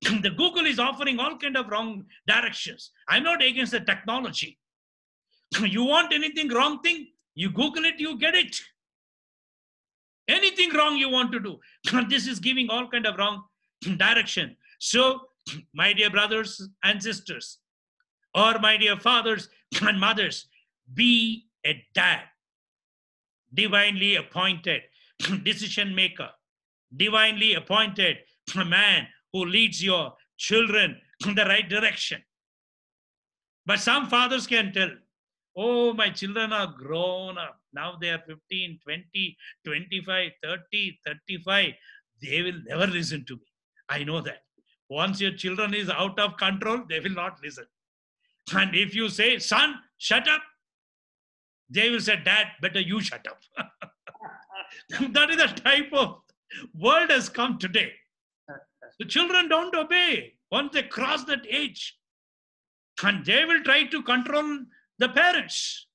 The Google is offering all kind of wrong directions. I'm not against the technology. You want anything wrong thing, you Google it, you get it. Anything wrong you want to do. This is giving all kind of wrong direction. So, my dear brothers and sisters, or my dear fathers and mothers, be a dad, divinely appointed decision maker, divinely appointed man who leads your children in the right direction. But some fathers can tell, oh, my children are grown up. Now they are 15, 20, 25, 30, 35. They will never listen to me. I know that. Once your children is out of control, they will not listen. And if you say, son, shut up, they will say, dad, better you shut up. That is the type of world has come today. The children don't obey once they cross that age. And they will try to control the parents.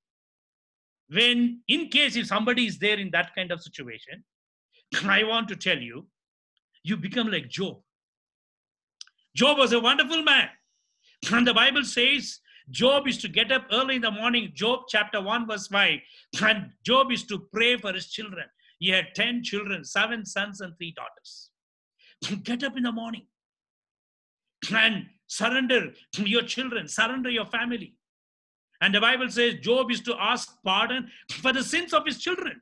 When, in case if somebody is there in that kind of situation, I want to tell you, you become like Job. Job was a wonderful man. And the Bible says, Job is to get up early in the morning, Job chapter 1 verse 5, and Job is to pray for his children. He had 10 children, 7 sons and 3 daughters. Get up in the morning and surrender your children, surrender your family. And the Bible says Job is to ask pardon for the sins of his children.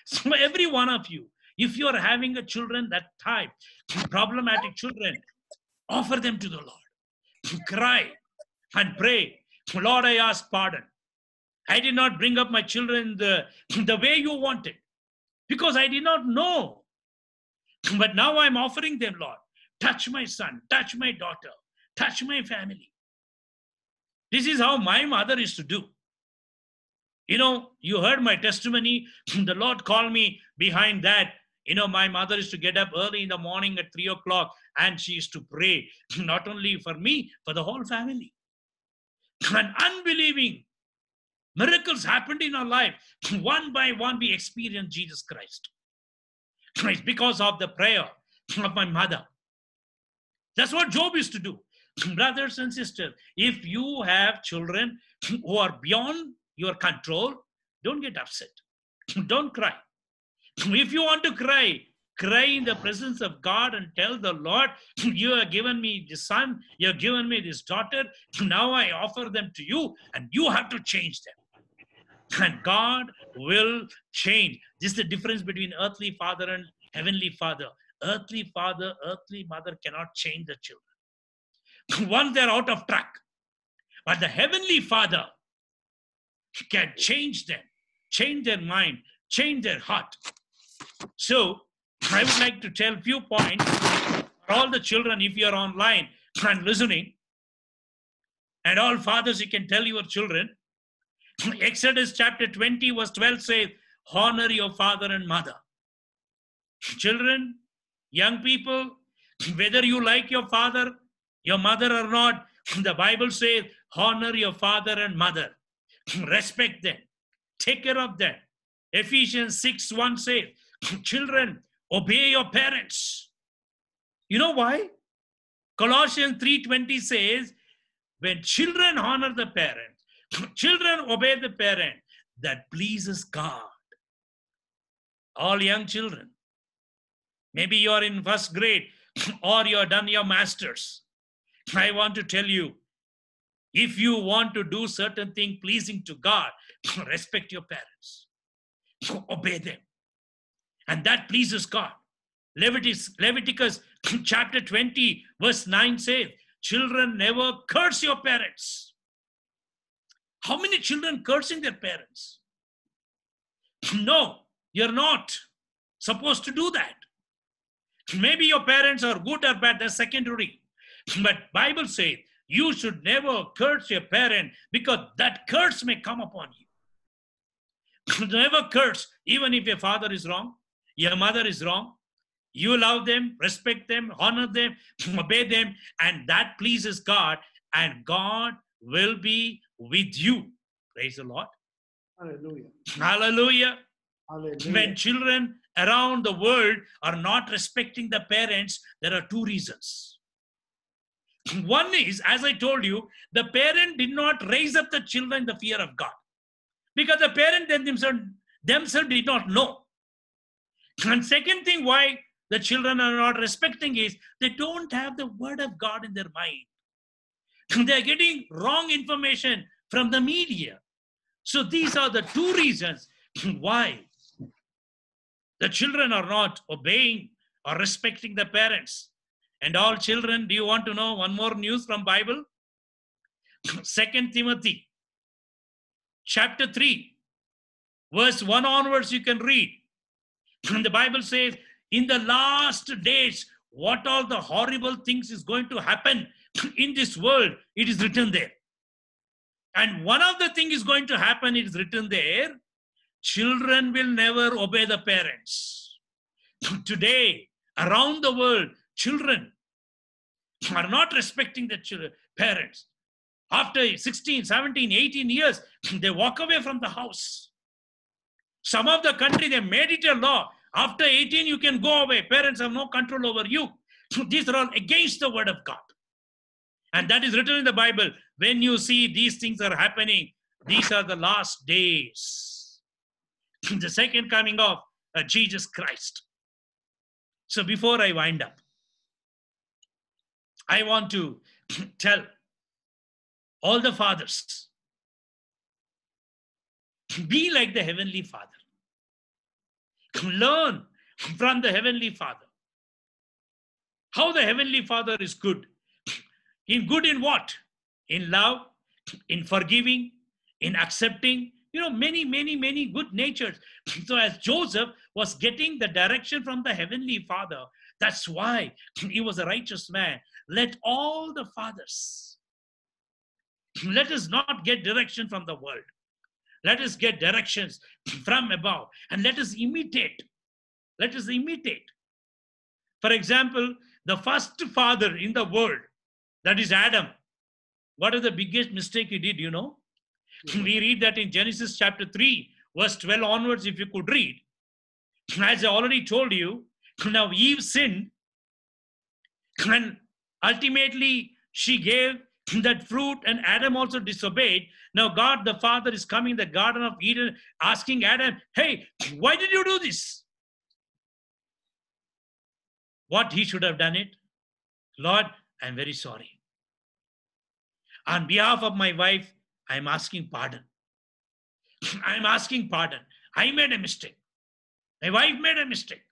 So every one of you, if you are having a children that type, problematic children, offer them to the Lord. Cry and pray. Lord, I ask pardon. I did not bring up my children the way you wanted because I did not know. But now I'm offering them, Lord. Touch my son, touch my daughter, touch my family. This is how my mother used to do. You know, you heard my testimony. The Lord called me behind that You know, my mother used to get up early in the morning at 3 o'clock and she used to pray, not only for me, for the whole family. And unbelieving miracles happened in our life. One by one, we experienced Jesus Christ. It's because of the prayer of my mother. That's what Job used to do. Brothers and sisters, if you have children who are beyond your control, don't get upset. Don't cry. If you want to cry, cry in the presence of God and tell the Lord, you have given me this son, you have given me this daughter, now I offer them to you and you have to change them. And God will change. This is the difference between earthly father and heavenly father. Earthly father, earthly mother cannot change the children. Once they're out of track. But the heavenly father can change them, change their mind, change their heart. So I would like to tell a few points for all the children, if you're online and listening, and all fathers, you can tell your children. Exodus chapter 20 verse 12 says, honor your father and mother. Children, young people, whether you like your father, your mother or not, the Bible says, honor your father and mother. Respect them. Take care of them. Ephesians 6:1 says, children, obey your parents. You know why? Colossians 3:20 says, when children honor the parents, children obey the parent, that pleases God. All young children, maybe you're in first grade or you're done your masters. I want to tell you, if you want to do certain thing pleasing to God, respect your parents. Obey them. And that pleases God. Leviticus chapter 20 verse 9 says, children, never curse your parents. How many children cursing their parents? No, you're not supposed to do that. Maybe your parents are good or bad, that's secondary. But Bible says you should never curse your parent because that curse may come upon you. Never curse, even if your father is wrong, your mother is wrong. You love them, respect them, honor them, obey them, and that pleases God, and God will be with you. Praise the Lord. Hallelujah. Hallelujah. Hallelujah. When children around the world are not respecting the parents, there are two reasons. One is, as I told you, the parent did not raise up the children in the fear of God. Because the parent themselves did not know. And second thing why the children are not respecting is they don't have the word of God in their mind. They're getting wrong information from the media. So these are the two reasons why the children are not obeying or respecting the parents. And all children, do you want to know one more news from Bible? 2 Timothy chapter 3 verse 1 onwards you can read. And the Bible says, in the last days, what all the horrible things is going to happen in this world, it is written there. And one of the things is going to happen, it is written there, children will never obey the parents. Today, around the world, children are not respecting the parents. After 16, 17, 18 years, they walk away from the house. Some of the country, they made it a law. After 18, you can go away. Parents have no control over you. These are all against the word of God. And that is written in the Bible. When you see these things are happening, these are the last days. The second coming of Jesus Christ. So before I wind up, I want to tell all the fathers, be like the Heavenly Father. Learn from the Heavenly Father. How the Heavenly Father is good. Good in what? In love, in forgiving, in accepting, many good natures. So as Joseph was getting the direction from the Heavenly Father, that's why he was a righteous man. Let all the fathers, let us not get direction from the world. Let us get directions from above and let us imitate Let us imitate. For example, the first father in the world, that is Adam. What is the biggest mistake he did, you know? We read that in Genesis chapter 3, verse 12 onwards, if you could read. As I already told you, now Eve sinned, and ultimately she gave that fruit, and Adam also disobeyed. Now God the Father is coming in the Garden of Eden, asking Adam, hey, why did you do this? What he should have done it? Lord, I'm very sorry. On behalf of my wife, I'm asking pardon. I'm asking pardon. I made a mistake. My wife made a mistake.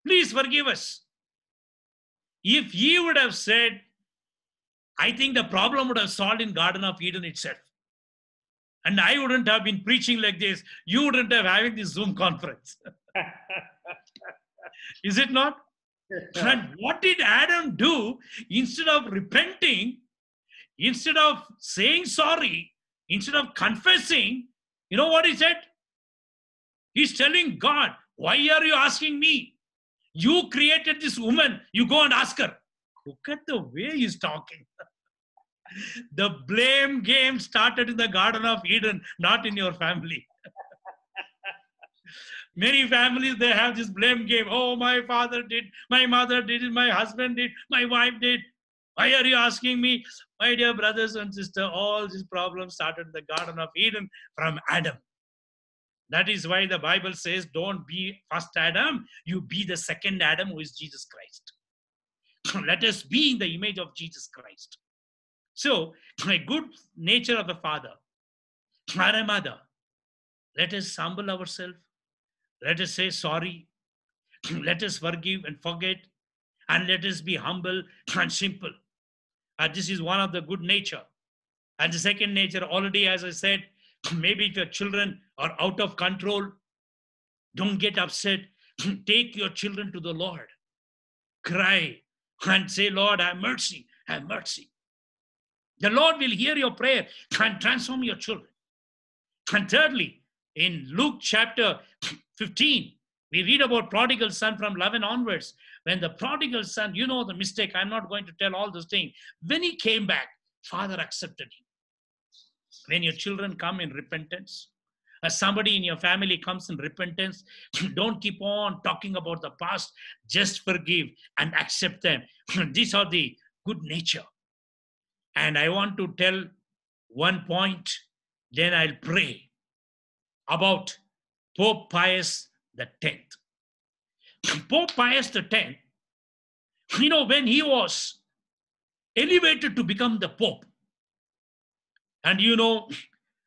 Please forgive us. If he would have said, I think the problem would have solved in Garden of Eden itself. And I wouldn't have been preaching like this. You wouldn't have having this Zoom conference. Is it not? And what did Adam do? Instead of repenting, instead of saying sorry, instead of confessing, you know what he said? He's telling God, why are you asking me? You created this woman. You go and ask her. Look at the way he's talking. The blame game started in the Garden of Eden, not in your family. Many families, they have this blame game. Oh, my father did, my mother did it, my husband did, my wife did. Why are you asking me? My dear brothers and sisters, all these problems started in the Garden of Eden from Adam. That is why the Bible says, don't be first Adam, you be the second Adam, who is Jesus Christ. Let us be in the image of Jesus Christ. So, a good nature of a father or a mother, let us humble ourselves. Let us say sorry. Let us forgive and forget. And let us be humble and simple. This is one of the good nature. And the second nature, already as I said, maybe if your children are out of control, don't get upset. Take your children to the Lord. Cry and say, Lord, have mercy, have mercy. The Lord will hear your prayer and transform your children. And thirdly, in Luke chapter 15, we read about prodigal son from 11 onwards. When the prodigal son, you know the mistake, I'm not going to tell all those things. When he came back, father accepted him. When your children come in repentance, as somebody in your family comes in repentance, don't keep on talking about the past. Just forgive and accept them. These are the good nature. And I want to tell one point, then I'll pray about Pope Pius X. Pope Pius X, you know, when he was elevated to become the Pope, and you know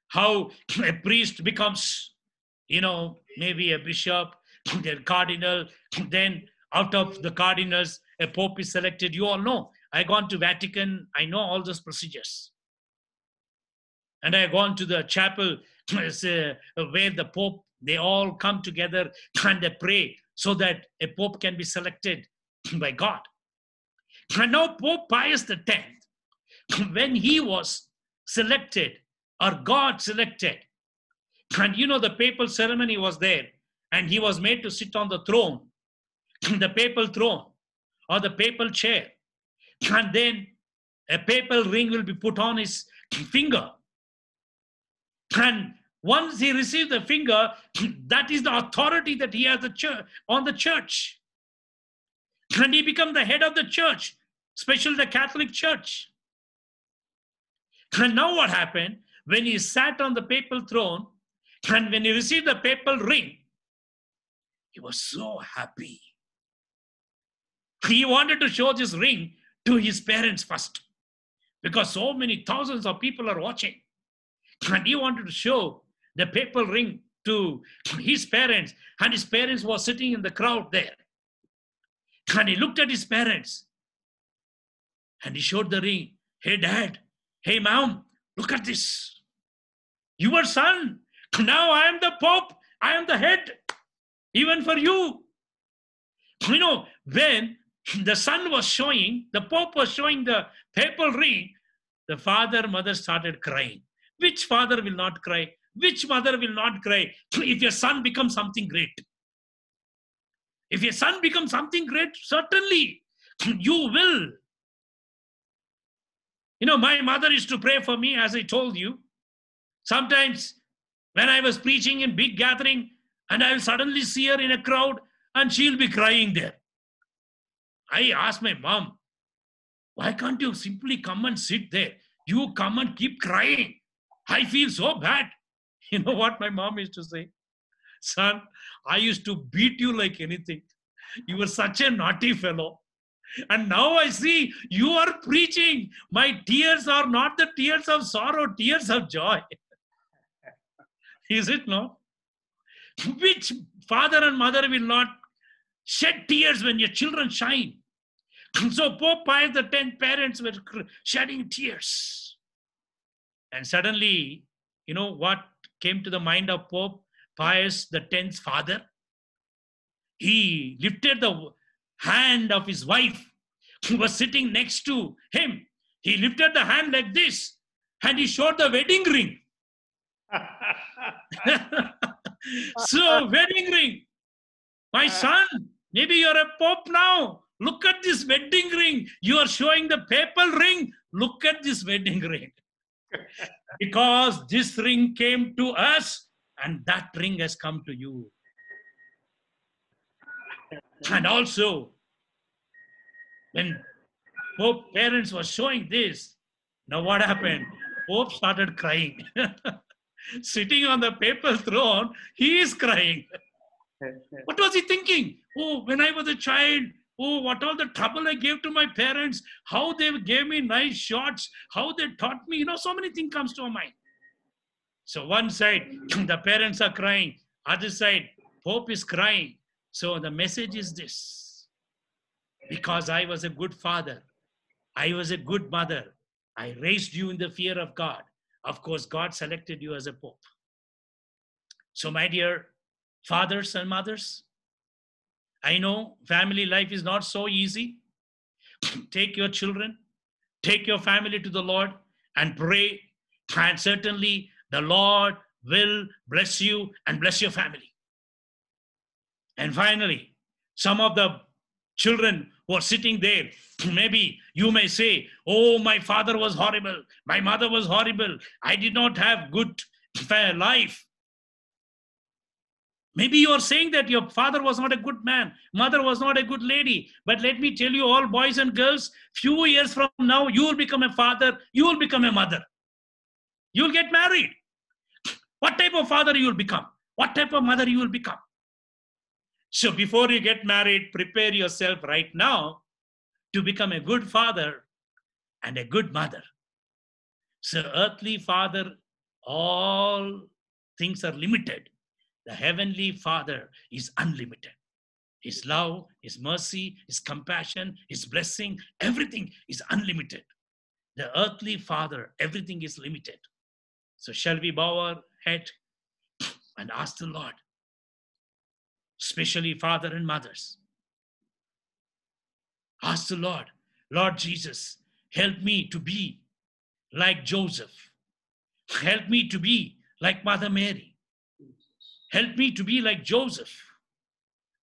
how a priest becomes, you know, maybe a bishop, then cardinal, then out of the cardinals, a Pope is selected. You all know. I gone to Vatican. I know all those procedures. And I gone to the chapel where the Pope, they all come together and they pray so that a Pope can be selected by God. And now Pope Pius X, when he was selected, or God selected, and you know the papal ceremony was there, and he was made to sit on the throne, the papal throne, or the papal chair, and then a papal ring will be put on his finger. And once he received the finger, that is the authority that he has on the church. And he became the head of the church, especially the Catholic Church. And now what happened? When he sat on the papal throne, and when he received the papal ring, he was so happy. He wanted to show this ring to his parents first, because so many thousands of people are watching. And he wanted to show the papal ring to his parents, and his parents were sitting in the crowd there. And he looked at his parents, and he showed the ring. Hey, Dad. Hey, Mom, look at this. Your son. Now I am the Pope. I am the head. Even for you. You know, when the son was showing, the Pope was showing the papal ring, the father, mother started crying. Which father will not cry? Which mother will not cry if your son becomes something great? If your son becomes something great, certainly you will. You know, my mother used to pray for me, as I told you. Sometimes when I was preaching in big gathering, and I will suddenly see her in a crowd, and she'll be crying there. I asked my mom, why can't you simply come and sit there? You come and keep crying. I feel so bad. You know what my mom used to say? Son, I used to beat you like anything. You were such a naughty fellow. And now I see you are preaching. My tears are not the tears of sorrow, tears of joy. Is it not? Which father and mother will not shed tears when your children shine? So Pope Pius X parents were shedding tears. And suddenly, you know what came to the mind of Pope Pius X's father? He lifted the hand of his wife who was sitting next to him. He lifted the hand like this and he showed the wedding ring. So, wedding ring. My son, maybe you're a pope now. Look at this wedding ring. You are showing the papal ring. Look at this wedding ring. Because this ring came to us and that ring has come to you. And also, when Pope parents were showing this, now what happened? Pope started crying. Sitting on the papal throne, he is crying. What was he thinking? Oh, when I was a child, oh, what all the trouble I gave to my parents, how they gave me nice shots, how they taught me, so many things comes to our mind. So one side, the parents are crying. Other side, Pope is crying. So the message is this. Because I was a good father, I was a good mother, I raised you in the fear of God. Of course, God selected you as a Pope. So my dear fathers and mothers, I know family life is not so easy. Take your children, take your family to the Lord and pray. And certainly the Lord will bless you and bless your family. And finally, some of the children who are sitting there, maybe you may say, oh, my father was horrible. My mother was horrible. I did not have good life. Maybe you are saying that your father was not a good man, mother was not a good lady. But let me tell you, all boys and girls, few years from now, you will become a father, you will become a mother. You will get married. What type of father you will become? What type of mother you will become? So before you get married, prepare yourself right now to become a good father and a good mother. So earthly father, all things are limited. The heavenly Father is unlimited. His love, His mercy, His compassion, His blessing, everything is unlimited. The earthly Father, everything is limited. So shall we bow our head and ask the Lord, especially father and mothers. Ask the Lord, Lord Jesus, help me to be like Joseph. Help me to be like Mother Mary. Help me to be like Joseph,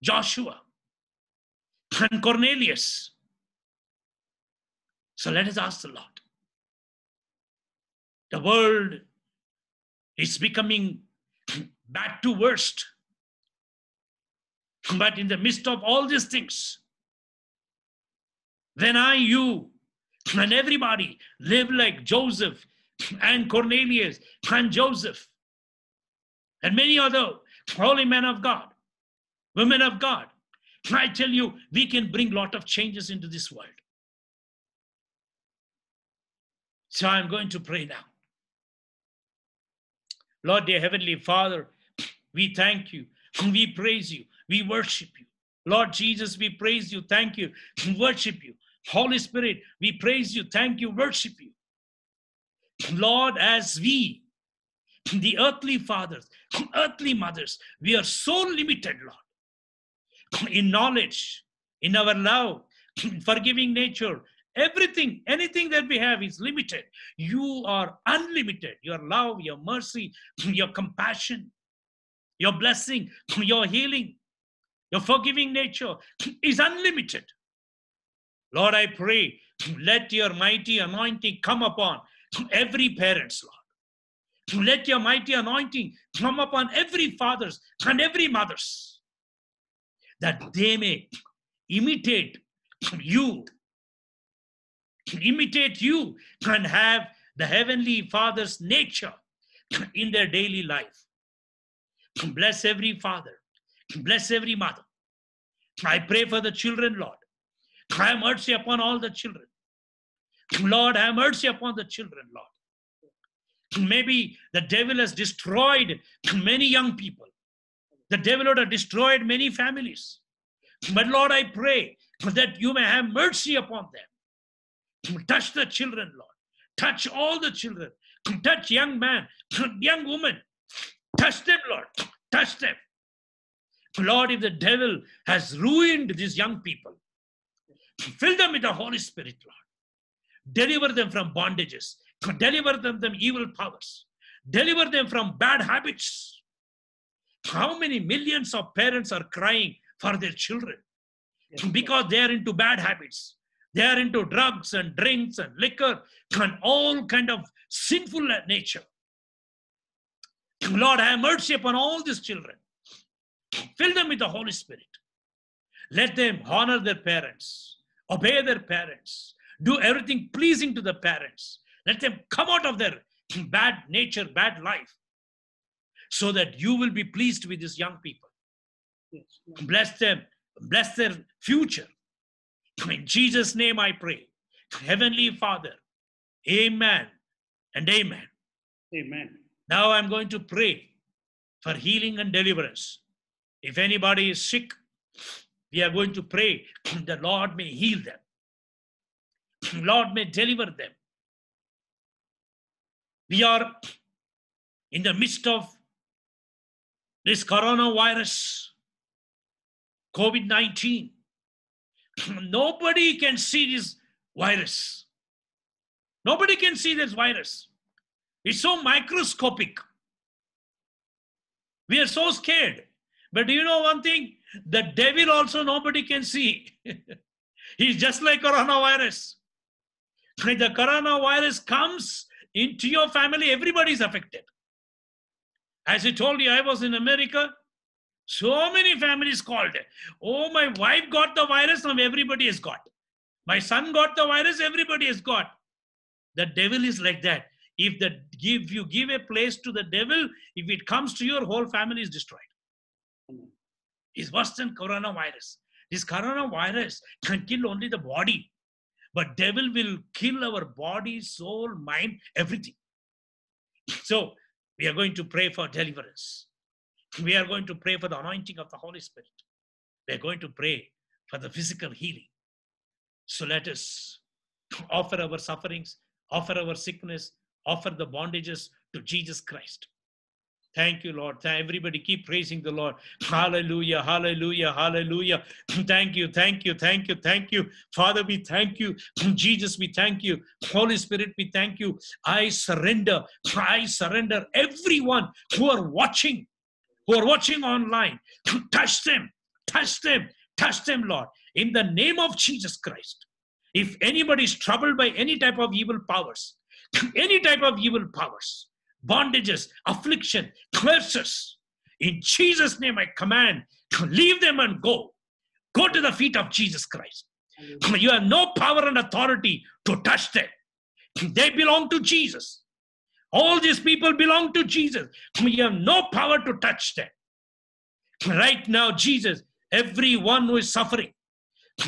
Joshua, and Cornelius. So let us ask the Lord. The world is becoming bad to worst. But in the midst of all these things, when you, and everybody live like Joseph and Cornelius and Joseph, and many other holy men of God, women of God, I tell you, we can bring a lot of changes into this world. So I'm going to pray now. Lord, dear Heavenly Father, we thank you, we praise you, we worship you. Lord Jesus, we praise you, thank you, worship you. Holy Spirit, we praise you, thank you, worship you. Lord, as we, the earthly fathers, earthly mothers, we are so limited, Lord, in knowledge, in our love, in forgiving nature, everything, anything that we have is limited. You are unlimited. Your love, your mercy, your compassion, your blessing, your healing, Your forgiving nature is unlimited. Lord, I pray, let your mighty anointing come upon every parents, Lord. Let your mighty anointing come upon every fathers and every mothers, that they may imitate you, and have the heavenly Father's nature in their daily life. Bless every father. Bless every mother. I pray for the children, Lord. Have mercy upon all the children. Lord, have mercy upon the children, Lord. Maybe the devil has destroyed many young people. The devil would have destroyed many families. But Lord, I pray that you may have mercy upon them. Touch the children, Lord. Touch all the children. Touch young man, young woman. Touch them, Lord. Touch them. Lord, if the devil has ruined these young people, fill them with the Holy Spirit, Lord. Deliver them from bondages. Deliver them from evil powers. Deliver them from bad habits. How many millions of parents are crying for their children? Because they are into bad habits. They are into drugs and drinks and liquor and all kind of sinful nature. Lord, have mercy upon all these children. Fill them with the Holy Spirit. Let them honor their parents, obey their parents, do everything pleasing to the parents. Let them come out of their bad nature, bad life, so that you will be pleased with these young people. Yes. Bless them, bless their future. In Jesus' name I pray. Heavenly Father, amen and amen. Amen. Now I'm going to pray for healing and deliverance. If anybody is sick, we are going to pray the Lord may heal them. Lord may deliver them. We are in the midst of this coronavirus, COVID-19. Nobody can see this virus. Nobody can see this virus. It's so microscopic. We are so scared. But do you know one thing? The devil also nobody can see. He's just like coronavirus. When the coronavirus comes into your family, everybody is affected. As I told you, I was in America. So many families called. Oh, my wife got the virus, now everybody has got. My son got the virus, everybody has got. The devil is like that. If you give a place to the devil, if it comes to your whole family is destroyed. It's worse than coronavirus. This coronavirus can kill only the body, but devil will kill our body, soul, mind, everything. So we are going to pray for deliverance. We are going to pray for the anointing of the Holy Spirit. We are going to pray for the physical healing. So let us offer our sufferings, offer our sickness, offer the bondages to Jesus Christ. Thank you, Lord. Everybody keep praising the Lord. Hallelujah, hallelujah, hallelujah. Thank you, thank you, thank you, thank you. Father, we thank you. Jesus, we thank you. Holy Spirit, we thank you. I surrender everyone who are watching online. Touch them, touch them, touch them, Lord. In the name of Jesus Christ. If anybody is troubled by any type of evil powers, bondages, affliction, curses, in Jesus' name I command, leave them and go. Go to the feet of Jesus Christ. You have no power and authority to touch them. They belong to Jesus. All these people belong to Jesus. You have no power to touch them. Right now, Jesus, everyone who is suffering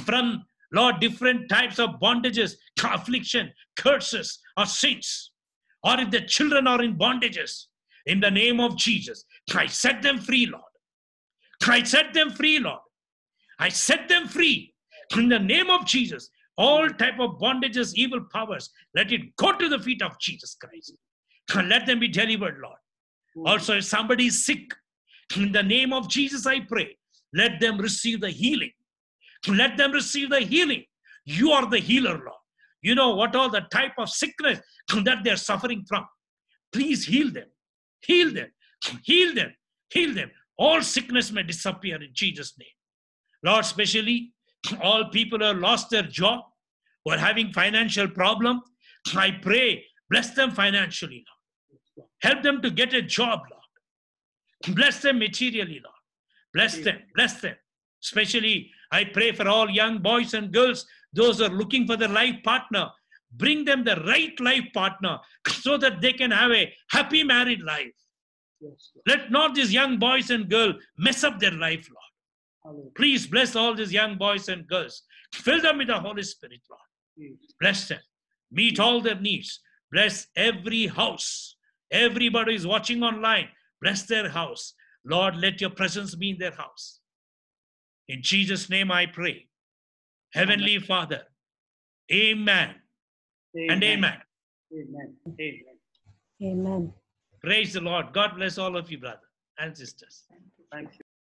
from, Lord, different types of bondages, affliction, curses, or sins, or if the children are in bondages, in the name of Jesus, I set them free, Lord. I set them free, Lord. I set them free. In the name of Jesus, all type of bondages, evil powers, let it go to the feet of Jesus Christ. Let them be delivered, Lord. Also, if somebody is sick, in the name of Jesus, I pray, let them receive the healing. Let them receive the healing. You are the healer, Lord. You know what all the type of sickness that they're suffering from. Please heal them. Heal them. Heal them. Heal them. All sickness may disappear in Jesus' name. Lord, especially all people who have lost their job, who are having financial problem, I pray, bless them financially, Lord. Help them to get a job, Lord. Bless them materially, Lord. Bless them, bless them. Especially, I pray for all young boys and girls, those who are looking for the life partner. Bring them the right life partner so that they can have a happy married life. Yes, Lord. Let not these young boys and girls mess up their life, Lord. Hallelujah. Please bless all these young boys and girls. Fill them with the Holy Spirit, Lord. Yes. Bless them. Meet all their needs. Bless every house. Everybody is watching online. Bless their house. Lord, let your presence be in their house. In Jesus' name I pray. Heavenly Father, amen and amen. Amen. Amen. Amen. Praise the Lord. God bless all of you, brother and sisters. Thank you.